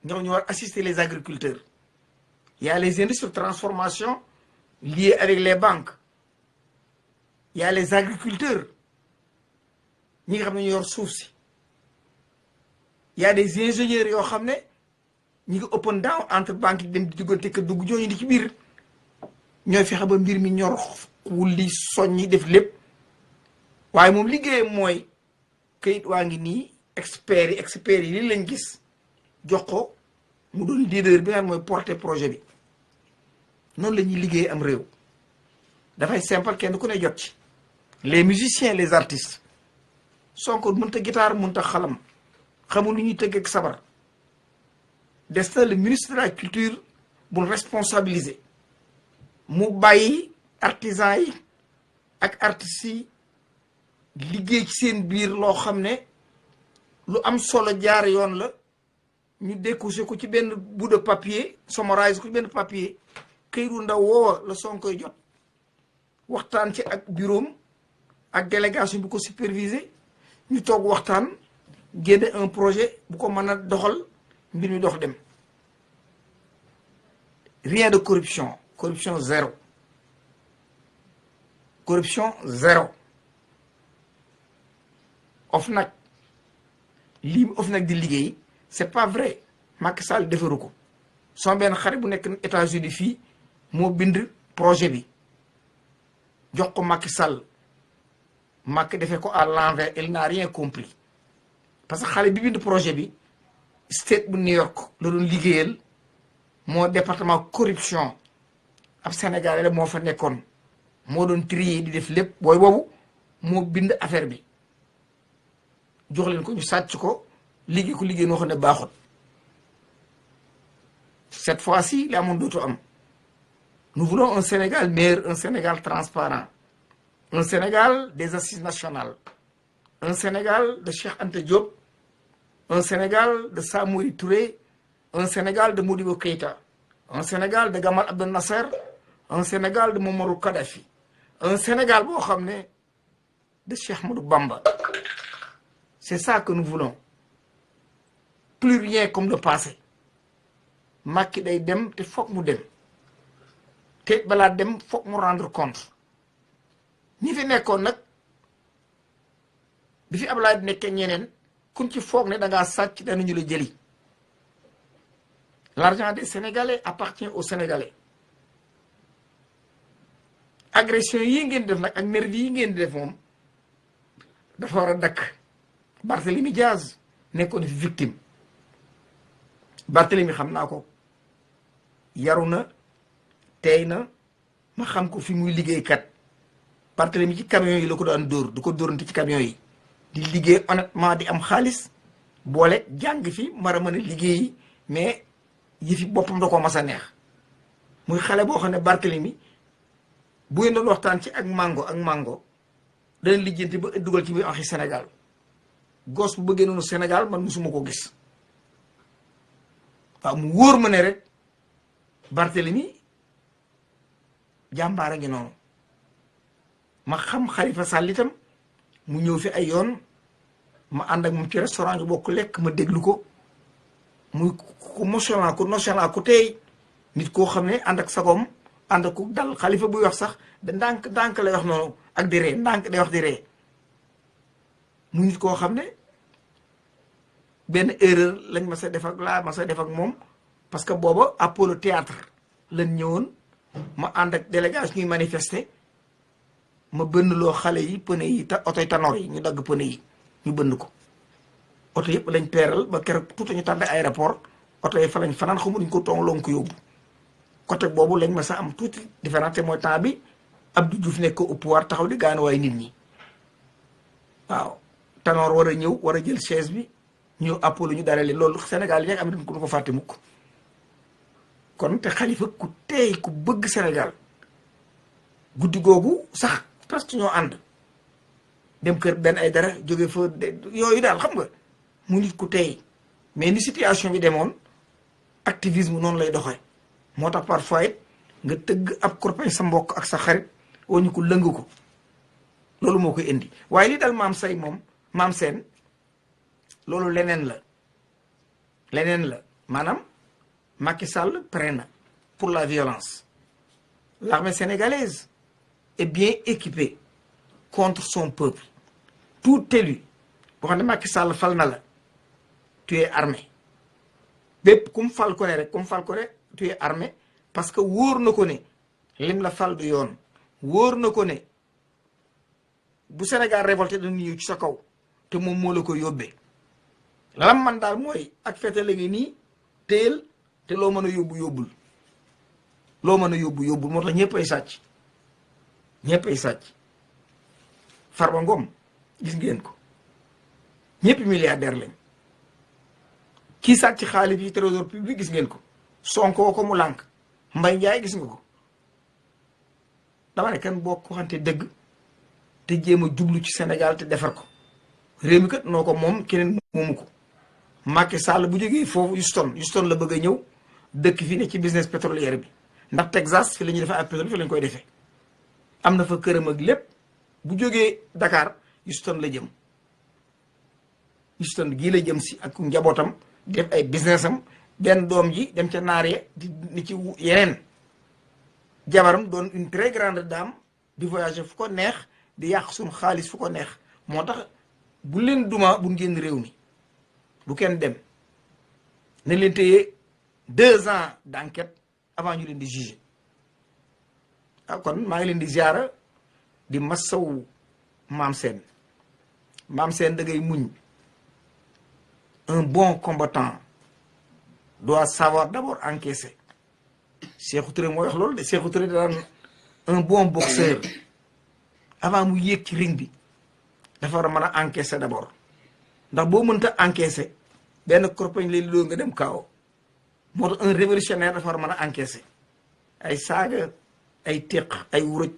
ñoo ñu war assister les agriculteurs y a les industries de transformation liées avec les banques y a les agriculteurs ñi nga xam ne ñu yor suuf si y a des ingénieurs yoo xam ne ñi ngi open down entre banques yi dem di diggante que dugg ñooñu di ci biir ñooy fexe ba mbir mi ñor wulli soññi def lépp waaye moom liggéeyam mooy kayit waa ngi nii experts yi li lañ gis jox ko mu doon leader bi nga xam mooy porter projet bi noonu la ñuy liggéey am réew dafay simple kenn ku ne jot ci les musiciens les artistes Sonko mënta guitare mënta xalam xamul lu ñuy tëgg ak sabar des na le ministre de la culture bu responsabiliser mu bàyyi artisans yi ak artistes yi liggéey ci seen biir loo xam ne lu am solo jaar yoon la ñu découché ko ci benn bout de papier summarise ko ci benn papier këyitu ndaw woowa la Sonkoy jot waxtaan ci ak bureau ak délégation bu ko superviser ñu toog waxtaan génne un projet bu ko mën a doxal mbir mi dox dem rien de corruption zéro corruption zéro OFNAC lii OFNAC di liggéey c'est pas vrai Macky Sall defaru ko sama benn xarit bu nekk États-Unis fii moo bind projet bi jox ko Macky Sall Macky defee ko à l'envers il n'a rien compris parce que xale bi bind projet bi state bu New York la doon liggéeyal moo département corruption ab Sénégalais la moo fa nekkoon moo doon trier di def lépp booy boobu moo bind affaire bi jox leen ko ñu sàcc ko liggéey noo xam ne baaxut cette fois-ci li amoon dootu am nous voulons un Sénégal meilleur un Sénégal transparent un Sénégal des assises nationales un Sénégal de Cheikh Anta Diop un Sénégal de Samori Touré un Sénégal de Modibo Keïta un Sénégal de Gamal Abdel Nasser un Sénégal de Muammar Kadhafi un Sénégal boo xam ne de Cheikh Ahmadou Bamba c'est ça que nous voulons plus rien comme le passé Macky day dem te foog mu dem te balaa dem foog mu rendre compte ñi fi nekkoon nag bi fi Abdoulaye nekkee ñeneen kun ci foog ne da ngaa sàcc danañu la jëli l'argent des Sénégalais appartient aux Sénégalais agression yi ngeen def nag ak nervi yi ngeen di def moom dafa war a dakk Barthélemy Diaz nekkoon fi victime Barthélemy xam naa ko yaru na tey na ma xam ko fi muy liggéeykat Barthélemy ci camion yi la ko daan dóor du ko dóorante ci camion yi di liggéey honnêtement di am xaalis boole jàng fi mara mën a liggéeyi mais yi fi boppam da koo mas a neex muy xale boo xam ne Barthélemy bu ngeen doon waxtaan ci ak mango dana lijjanti ba dugal ci biir axi Sénégal gos bu bëggee noonu Sénégal man musuma ko gis waaw mu wóor ma ne rek Barthélemy jàmbaara ngi noonu ma xam Khalifa Sall itam mu ñëw fi ay yoon ma ànd ak moom ci restaurant ñu bokk lekk ma déglu ko muy ku nonchalant ku tey nit koo xam ne ànd ak sagoom ànd ak ku dal Khalifa buy wax sax da ndànk lay wax noonu ak di ree ndànk day wax di ree mu nit koo xam ne benn erreur lañ ma sa def ak moom parce que booba Apollo théâtre lañ ñëwoon ma ànd ak délégation ñuy manifester ma bënn loo xale yi pneu yi oto yi tanoor yi ñu dagg pneu yi ñu bënn ko oto yëpp lañ peeral ba keroog tuuti ñu tànn aéroport oto yi fa lañ fanaan xamu duñ ko toog loon ko yóbbu côté boobu lañ ma sa am tuuti différence te mooy temps bi Abdou Diouf nekk au pouvoir taxaw di gaanu waay nit ñi waaw Tanor war a ñëw war a jël chaise bi ñëw Apollo ñu darale loolu Sénégal yi am du ko fàtte mukk kon te Khalifa ku teey ku bëgg Sénégal guddi googu sax parce que ñoo ànd dem kër benn ay dara jóge fa yooyu daal xam nga mu nit ku teey mais ni situation bi demoon activisme noonu lay doxee moo tax parfois it nga tëgg ab korpañ sa mbokk ak sa xarit woo ñu ko lëng ko loolu moo koy indi waaye li dal maam say moom maam seen loolu leneen la maanaam Macky Sall prêt na pour la violence l'armée sénégalaise est bien équipée contre son peuple tout élu boo xam ne Macky Sall fal na la tu es armé bépp kum fal ko ne rek tu es armé parce que wóor na ko ne lim la fal du yoon wóor na ko ne bu Sénégal révolté dañu ñëw ci sa kaw te moom moo la ko yóbbee lam man daal mooy ak fete la ngi nii téyel te loo mën a yóbbu yóbbul moo tax ñëpp ay sàcc Farba Ngom gis ngeen ko ñëpp milliardaire lañ kii sàcc xaalis bi trésor public gis ngeen ko Sonko ko mu lànk Mbaye Ndiaye gis nga ko dama ne kan boo ko waxante dëgg te jéem a jublu ci Sénégal te defar ko réew mi kat noo ko moom keneen moomu ko Macky Sall bu jógee foofu Houston la bëgg a ñëw dëkk fii ne ci business pétrolière bi ndax Texas fi la ñuy defee ak pétrole fi lañ koy defee am na fa këram ak lépp bu jógee Dakar Houston la jëm Houston gii la jëm si ak njabootam def ay business am benn doom ji dem ca naar ya di ci yeneen jabaram doon une très grande dame di voyager fu ko neex di yàq suñu xaalis fu ko neex moo tax bu leen duma bu ngeen réew mi bu kenn dem ne leen téye 2 ans d'enquête avant ñu leen di juger kon maa ngi leen di ziara di massaw maam seen da ngay muñ un bon combattant doit savoir d'abord encaisser Sékou Touré mooy wax loolu de Sékou Touré daan un bon boxeur avant mu yéeg ci ring bi dafa war a mën a encaisser d'abord ndax boo mënta encaisser benn korpañ lay loo nga dem kaaw moo tax un révolutionnaire dafa war a mën a encaisser ay saaga ay téq ay wuruj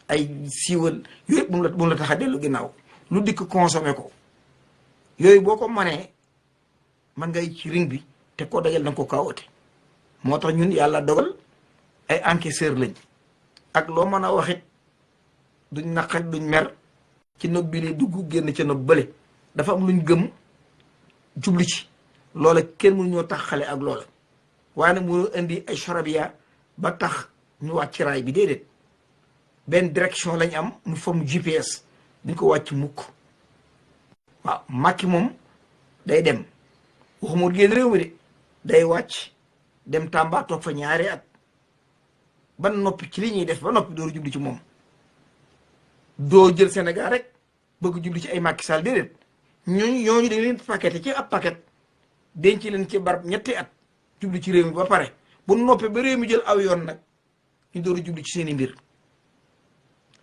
ay siiwal yooyu bu mu la tax a dellu ginnaaw lu dikk consommer ko yooyu boo ko mënee man ngay ci ring bi te koo dajal da nga ko kaawate moo tax ñun yàlla dogal ay encaisseur lañ ak loo mën a waxit duñ naqari duñ mer ci nopp bi lay dugg génn ca nopp bële dafa am luñ gëm jublu ci loola kenn mënu ñoo tax xale ak loola waaye nag mënoo indi ay charabia ba tax ñu wàcc raay bi déedéet benn direction lañ am mu forme GPS duñ ko wàcc mukk waaw Macky moom day dem waxuma génn réew mi de day wàcc dem Tamba toog fa ñaari at ban noppi ci li ñuy def ba noppi dooru jublu ci moom doo jël Sénégal rek bëgg jublu ci ay Macky Sall déedéet ñooñu dañ leen paqueté ci ab paquet denc leen ci barab ñetti at jublu ci réew mi ba pare bu noppee ba réew mi jël aw yoon nag ñu dooru jublu ci seeni mbir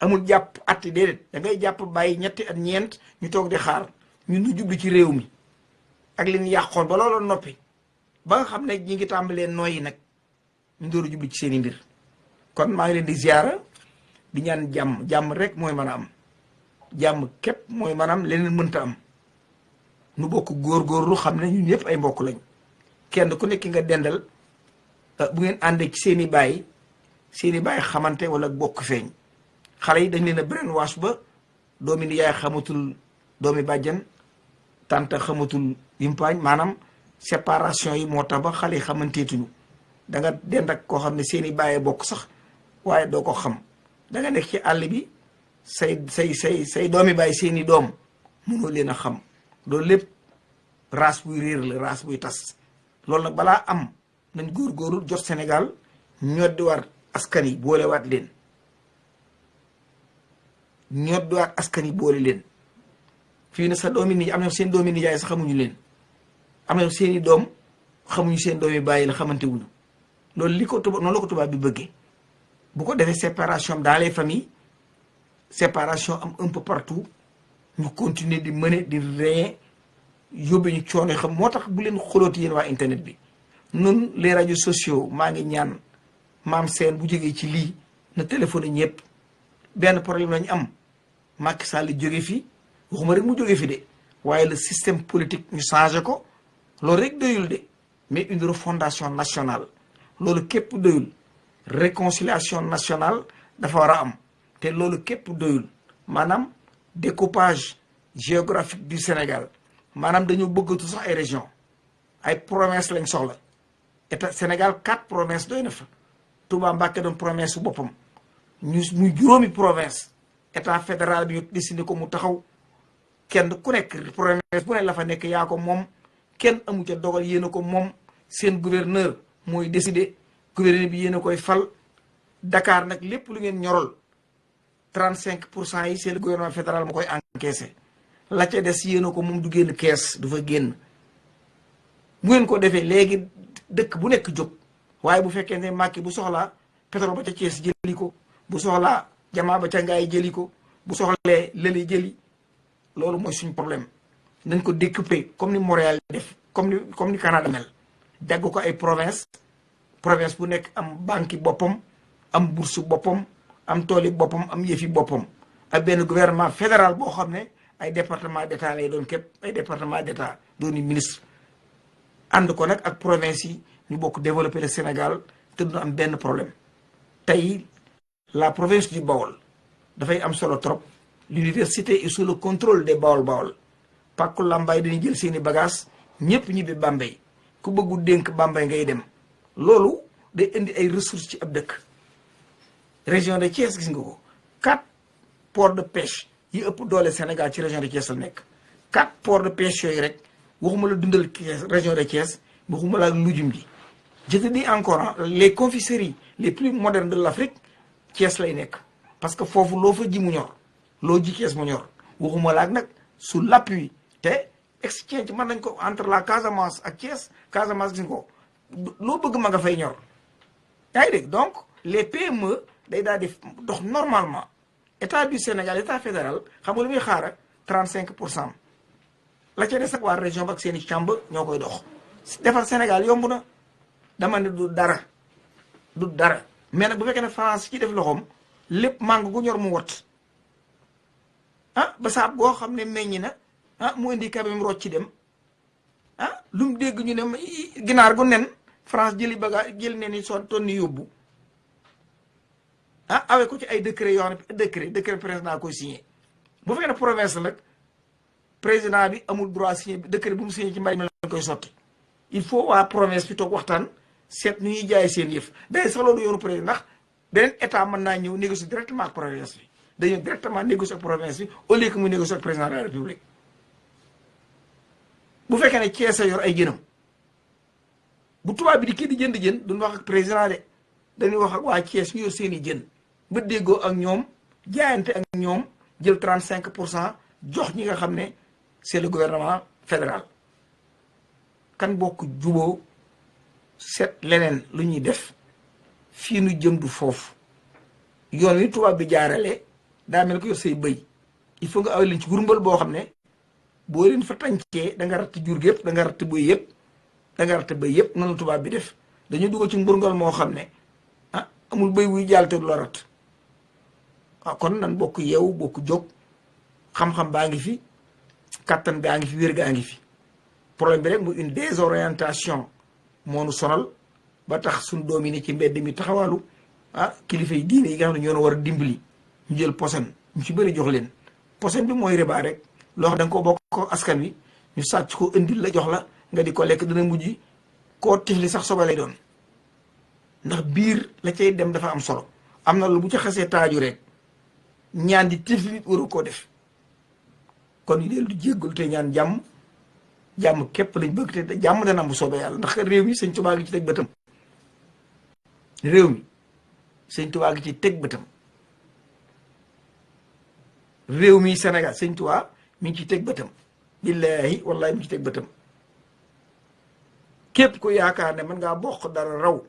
amul jàpp atti déedéet da ngay jàpp bàyyi ñetti at ñeent ñu toog di xaar ñun ñu jublu ci réew mi ak li ñu yàqoon ba loolu noppi ba nga xam ne ñi ngi tàmbalee nooyi nag ñu dooru jublu ci seeni mbir kon maa ngi leen di ziara di ñaan jàmm rek mooy mën a am jàmm képp mooy maanaam leneen mënta am nu bokk góorgóorlu xam ne ñun ñëpp ay mbokk lañ kenn ku nekk nga dendal bu ngeen àndee ci seeni baay xamante wala bokk feeñ xale yi dañ leen a brainwash ba doomi ni yaay xamatul doomi bàjjan tante xamatul yumpaañ maanaam séparation yi moo tax ba xale yi xamanteetuñu da nga dend ak koo xam ne seeni baay bokk sax waaye doo ko xam da nga nekk ci àll bi say doomi baay seeni doom mënoo leen a xam loolu lépp race buy réer la race buy tas loolu nag balaa am nañ góorgóorlu jot Sénégal ñoddiwaat askan yi boolewaat leen ñoddiwaat askan yi boole leen fii ne sa doomi ni am na seen doomi nijaay sax xamuñu leen am na seeni doom xamuñu seen doomi bàyyi la xamante wuñu loolu li ko tuba noonu la ko tubaab bi bëggee bu ko defee séparation dans les familles séparation am un peu partout ñu continuer di mener di reye yóbbe ñu coono xam moo tax bu leen xolooti yéen waa internet bi nun les rajo sociaux maa ngi ñaan maam seen bu jógee ci lii na téléphone ñëpp benn problème lañu am Macky Sall jóge fi waxuma rek mu jóge fi de waaye le système politique ñu changé ko loolu rek doyul de mais une refondation nationale loolu képp doyul réconciliation nationale dafa war a am te loolu képp doyul maanaam découpage géographique du Sénégal maanaam dañoo bëggatu sax ay région ay province lañ soxla état Sénégal 4 provinces doy na fa Touba Mbacké doon province su boppam ñu muy juróomi province état fédéral bi ñu décidé ko mu taxaw kenn ku nekk province bu ne la fa nekk yaa ko moom kenn amu ca dogal yéen a ko moom seen gouverneur mooy décidé gouverneur bi yéen a koy fal Dakar nag lépp lu ngeen ñorol 35% yi c'est le gouvernement fédéral ma koy encaissé la ca des yéen a ko moom du génn kees du fa génn bu ngeen ko defee léegi dëkk bu nekk jóg waaye bu fekkee ne Macky bu soxlaa pétrole ba ca Thiès jëli ko bu soxlaa jamaa ba ca Ngaye jëli ko bu soxlee lëli jëli loolu mooy suñ problème nañ ko découper comme ni Montréal def comme ni Canada mel dagg ko ay province bu nekk am banque boppam am bourse boppam am tooli boppam am yëfi boppam ak benn gouvernement fédéral boo xam ne ay département d'état lay doon képp ay département d'état dooni ministre ànd ko nag ak province yi ñu bokk développer le Sénégal te du am benn problème tey la province du Baol dafay am solo trop l'université est sous le contrôle des Baol pàkku Lambaay dañuy jël seeni bagage ñëpp ñibbi Bambey ku bëggu dénk Bambey ngay dem loolu day indi ay ressources ci ab dëkk région de Thiès gis nga ko 4 ports de pêche yi ëpp doole Sénégal ci région de Thiès la nekk 4 ports de pêche yooyu rek waxuma la dundal région de Thiès waxuma la lujum gi je te dis encore les confiseries les plus modernes de l'Afrique Thiès lay nekk parce que foofu loo fa ji mu ñor loo ji Thiès mu ñor waxuma la ak nag sous l'appui te exchange mën nañ ko entre la Casamance ak Thiès Casamance gis nga ko loo bëgg ma nga fay ñor yaa ngi dégg donc les PME day daal di dox normalement état du Sénégal état fédéral xam nga lu muy xaara 35% la ca des ak waa région ba ak seen i càmb ñoo koy dox defar Sénégal yomb na dama ne du dara mais nag bu fekkee ne France ci def loxoom lépp màng gu ñor mu wot ba saab goo xam ne meññi na mu indi kabim rocc ci dem lu mu dégg ñu ne ginaar gu nen France jëli baga jël nen yi tonni yóbbu awee ko ci ay décret yoo xam ne décret président koy signé bu fekkee ne province nag président bi amul droit signé décret bu mu signé ci mbay mi lañ koy sotti il faut waa province bi toog waxtaan seet nu ñuy jaay seen yëf day sax loolu yoonu président ndax beneen état mën naa ñëw négocier directement ak province bi dañoo directement négocier ak province bi au lieu que mu négocier ak président de la république bu fekkee ne Thiès a yor ay jënam bu tubaab bi di kii di jënd jën duñ wax ak président de dañuy wax ak waa Thiès ñu yor seen i jën ba déggoo ak ñoom jaayante ak ñoom jël 35% jox ñi nga xam ne c'est le gouvernement fédéral kan bokk juboo set leneen lu ñuy def fii nu jëm du foofu yoon wi tubaab bi jaarale daa mel ko yor say bëy il faut nga aw leen ci gurmbal boo xam ne boo leen fa tàncee da nga ratt jur gi yëpp da nga ratt bëy yëpp da nga ratt bëy yëpp noonu tubaab bi def dañu dugal ci mburngal moo xam ne amul bëy wuy jàll te du la ratt waaw kon nan bokk yeewu bokk jóg xam-xam baa ngi fi kattan baa ngi fi wér gaa ngi fi problème bi rek mu une désorientation moo nu sonal ba tax suñ doom yi ne ci mbedd mi taxawalu kilifa yi diine yi nga xam ne ñoo war a dimbali ñu jël posen ñu ci bëri jox leen posen bi mooy riba rek loo xam da nga ko bokk ko askan wi ñu sàcc ko indil la jox la nga di ko lekk dina mujj koo tifli sax soba lay doon ndax biir la cay dem dafa am solo am na lu bu ca xasee taaju rek ñaan di tifli waru koo def kon ñu deel du jéggul te ñaan jàmm képp lañ bëgg te jàmm dana am bu soobee yàlla ndax réew mi sëñ Tuubaa gi ci teg bëtam réew mi sëñ Tuubaa gi ci teg bëtam réew mi Sénégal sëñ Tuubaa mi ngi ci teg bëtam billaahi wallaahi mi ngi ci teg bëtam képp ku yaakaar ne mën ngaa bokk dara raw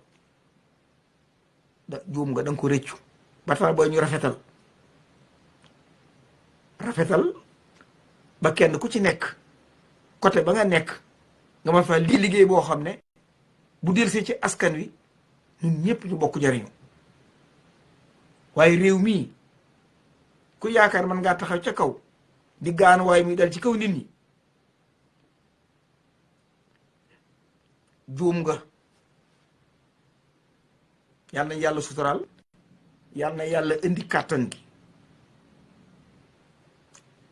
juum nga da nga ko rëccu ba tax booy ñu rafetal ba kenn ku ci nekk côté ba nga nekk nga mën fa lii liggéey boo xam ne bu delsee ci askan wi ñun ñëpp ñu bokk jariñu waaye réew mii ku yaakaar man ngaa taxaw ca kaw di gaan waaye muy dal ci kaw nit ñi juum nga. yàlla na yàlla suturaal yàlla na yàlla indi kàttan gi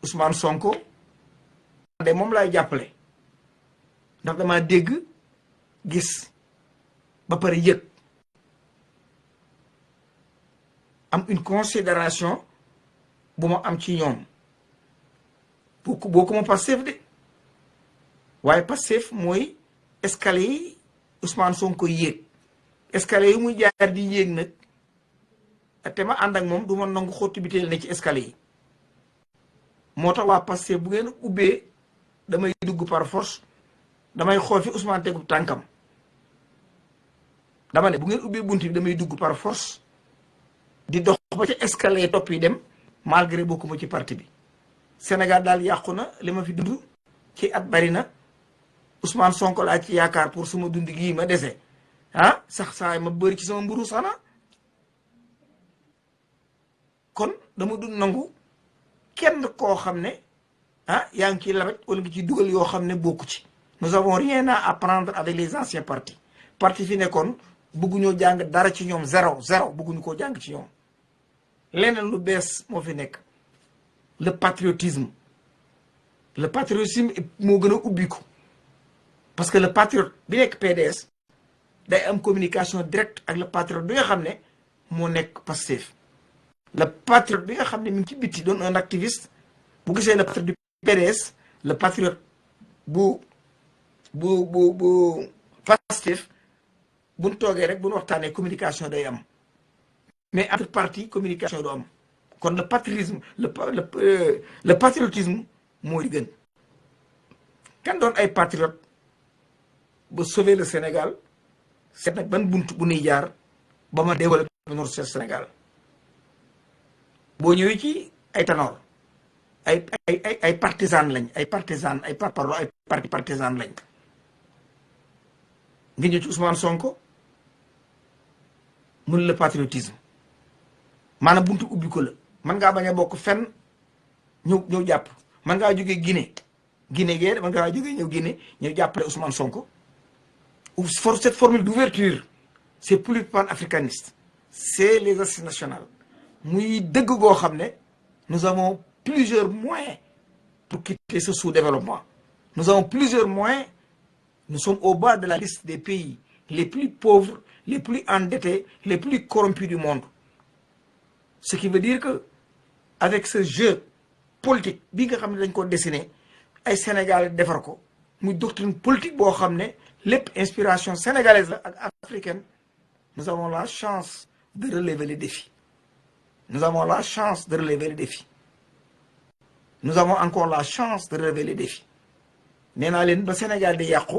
Ousmane Sonko de moom laay jàppale ndax dama dégg gis ba pare yëg am une considération bu ma am ci ñoom boo ko ma Pastef de waaye Pastef mooy escalier yi Ousmane Sonko yéeg escalier yi muy jaar di yéeg nag te ma ànd ak moom du ma nangu xottu bi teel ne ci escalier yi moo tax waa Pastef bu ngeen ubbee damay dugg par force damay xool fi Ousmane tegu tànkam dama ne bu ngeen ubbee bunt bi damay dugg par force di dox ba ci escalier topp yi dem malgré bokkuma ci parti bi Sénégal daal yàqu na li ma fi dund ci at bari na Ousmane Sonko laa ci yaakaar pour suma dund gii ma dese sax saay ma bëri ci sama mburu sana kon dama du nangu kenn koo xam ne yaa ngi ciy labaj wala ngi ciy dugal yoo xam ne bokku ci nous avons rien à apprendre avec les anciens parti fi nekkoon bëgguñoo jàng dara ci ñoom zéro bëgguñu koo jàng ci ñoom leneen lu bees moo fi nekk le patriotisme moo gën a ubbiku parce que le patriote bi nekk PDS day am communication directe ak le patriote bi nga xam ne moo nekk Pastef le patriote bi nga xam ne mi ngi ci bitti doon un activiste bu gisee le patriote du PDS le patriote bu Pastef buñ toogee rek buñ waxtaanee communication day am mais entre parti communication du am kon le patriotisme le patriotisme mooy gën kan doon ay patriote ba sauver le Sénégal seet nag ban bunt bu nuy jaar ba ma développé nord Sénégal boo ñëwee ci ay Tanor ay partisan lañ ay parti partisan lañ ngi ñëw ci Ousmane Sonko mun le patriotisme maanaam buntu ubbi ko la man ngaa bañ a bokk fenn ñëw jàpp man ngaa jógee Guinée gee man ngaa jógee Guinée ñëw jàppale Ousmane Sonko cette formule d'ouverture c'est plus panafricaniste c'est les assises nationales muy dëgg goo xam ne nous avons plusieurs moyens pour quitter ce sous-développement nous avons plusieurs moyens nous sommes au bas de la liste des pays les plus pauvres les plus endettés les plus corrompus du monde ce qui veut dire que avec ce jeu politique bi nga xam ne dañ ko dessiné ay Sénégalais defar ko muy doctrine politique boo xam ne lépp inspiration sénégalaise la ak africaine nous avons la chance de relever les défis nous avons la chance de relever les défis nous avons encore la chance de relever les défis nee naa leen ba Sénégal di yàqu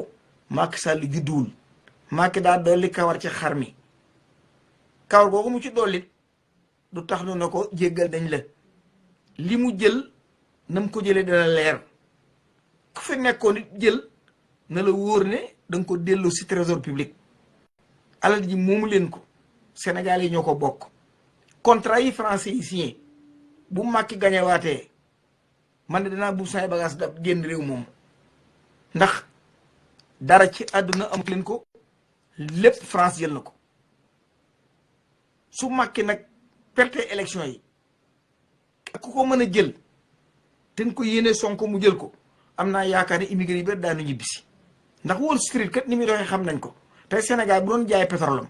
Macky Sall judduwul Macky daa dolli kawar ci xar mi kawar googu mu ci dollit du tax nu na ko jéggal dañ la li mu jël na mu ko jëlee dana leer ku fi nekkoon it jël na la wóor ne da nga ko delloo si trésor public alal ji moomu leen ko Sénégal yi ñoo ko bokk contrat yi français yi signé bu Macky gañewaatee man de dinaa buub say bagage da génn réew moom ndax dara ci àdduna am leen ko lépp France jël na ko su Macky nag perte élection yi ku ko mën a jël te nga ko yéene Sonko mu jël ko am naa yaakaar ne immigré yi ba daanu ñibbisi ndax Wall Street kat ni muy doxee xam nañ ko tey Sénégal bu doon jaay pétrole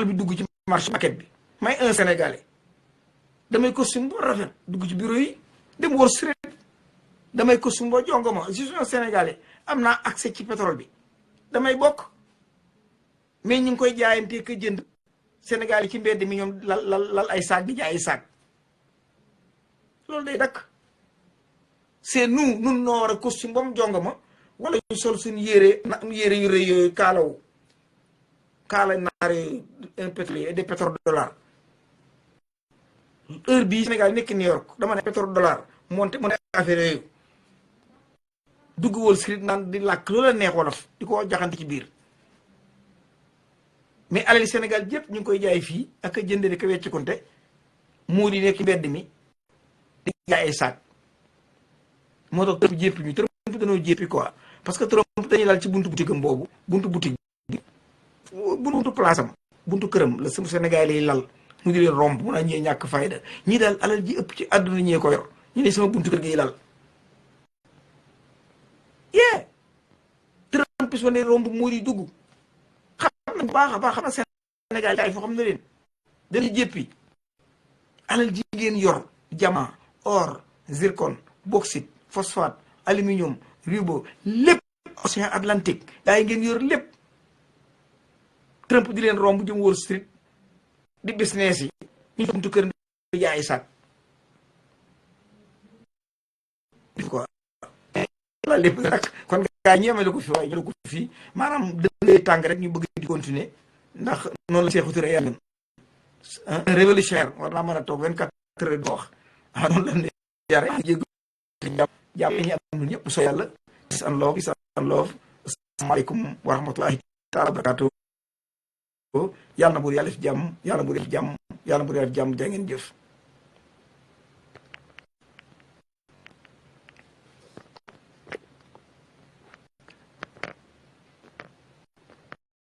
bi dugg ci marché market bi may un Sénégalais damay costume boo rafet dugg ci bureau yi dem Wall Street damay costume boo jongoma je suis un Sénégalais am naa accès ci pétrole bi damay bokk mais ñu ngi koy jaayantee ka jënd Sénégal yi ci mbedd mi ñoom lal ay saag di jaay ay saag loolu day dakk c'est nous nun noo war a costume ba mu jongoma wala ñu sol suñu yére yu rëy yooyu kaalawu kaala naare un pétrolier et des pétrodollars heure bii Sénégal nekk New York dama ne pétrodollar monté affaire yooyu dugg Wall Street naan di làkk loola neex wolof di ko jaxante ci biir mais alali Sénégal yëpp ñu ngi koy jaay fii ak a jënd rek a wecc konte moo di nekk mbedd mi di jaay ay saak moo tax Trump jéppi ñu Trump dañoo jéppi quoi parce que Trump dañuy laal ci buntu boutique am boobu buntu boutique bi buntu place am buntu këram la sama Sénégal yi lal mu di leen romb mun naa ñee ñàkk fayda ñii daal alal ji ëpp ci àdduna ñee ko yor ñu ne sama buntu kër gi lal yee Trump soo ne romb moo di dugg xam na baax a baax xam na Sénégal ay foo xam ne leen dañuy jéppi alal ji ngeen yor diamant or zircon bauxite phosphate aluminium ribo lépp océan Atlantique gaa yi ngeen yor lépp Trump di leen romb jëm Wall Street di business yi ñu buntu kër di jaay saak quoi la lépp nag kon gaa ñi amee la ko fi waaye jëla ko fii maanaam dëgg tàng rek ñu bëgg di continuer ndax noonu la Sékou Touré yàlla un révolutionnaire war naa mën a toog 24 heures di wax waaw noonu la ne yare jégg jàpp ñi am ñëpp so yàlla peace and love asalaamaaleykum wa rahmatullahi taala wa barakatuh yàlla na buur yàlla fi jàmm yàlla na buur yàlla fi jàmm yàlla na buur yàlla fi jàmm jaa ngeen jëf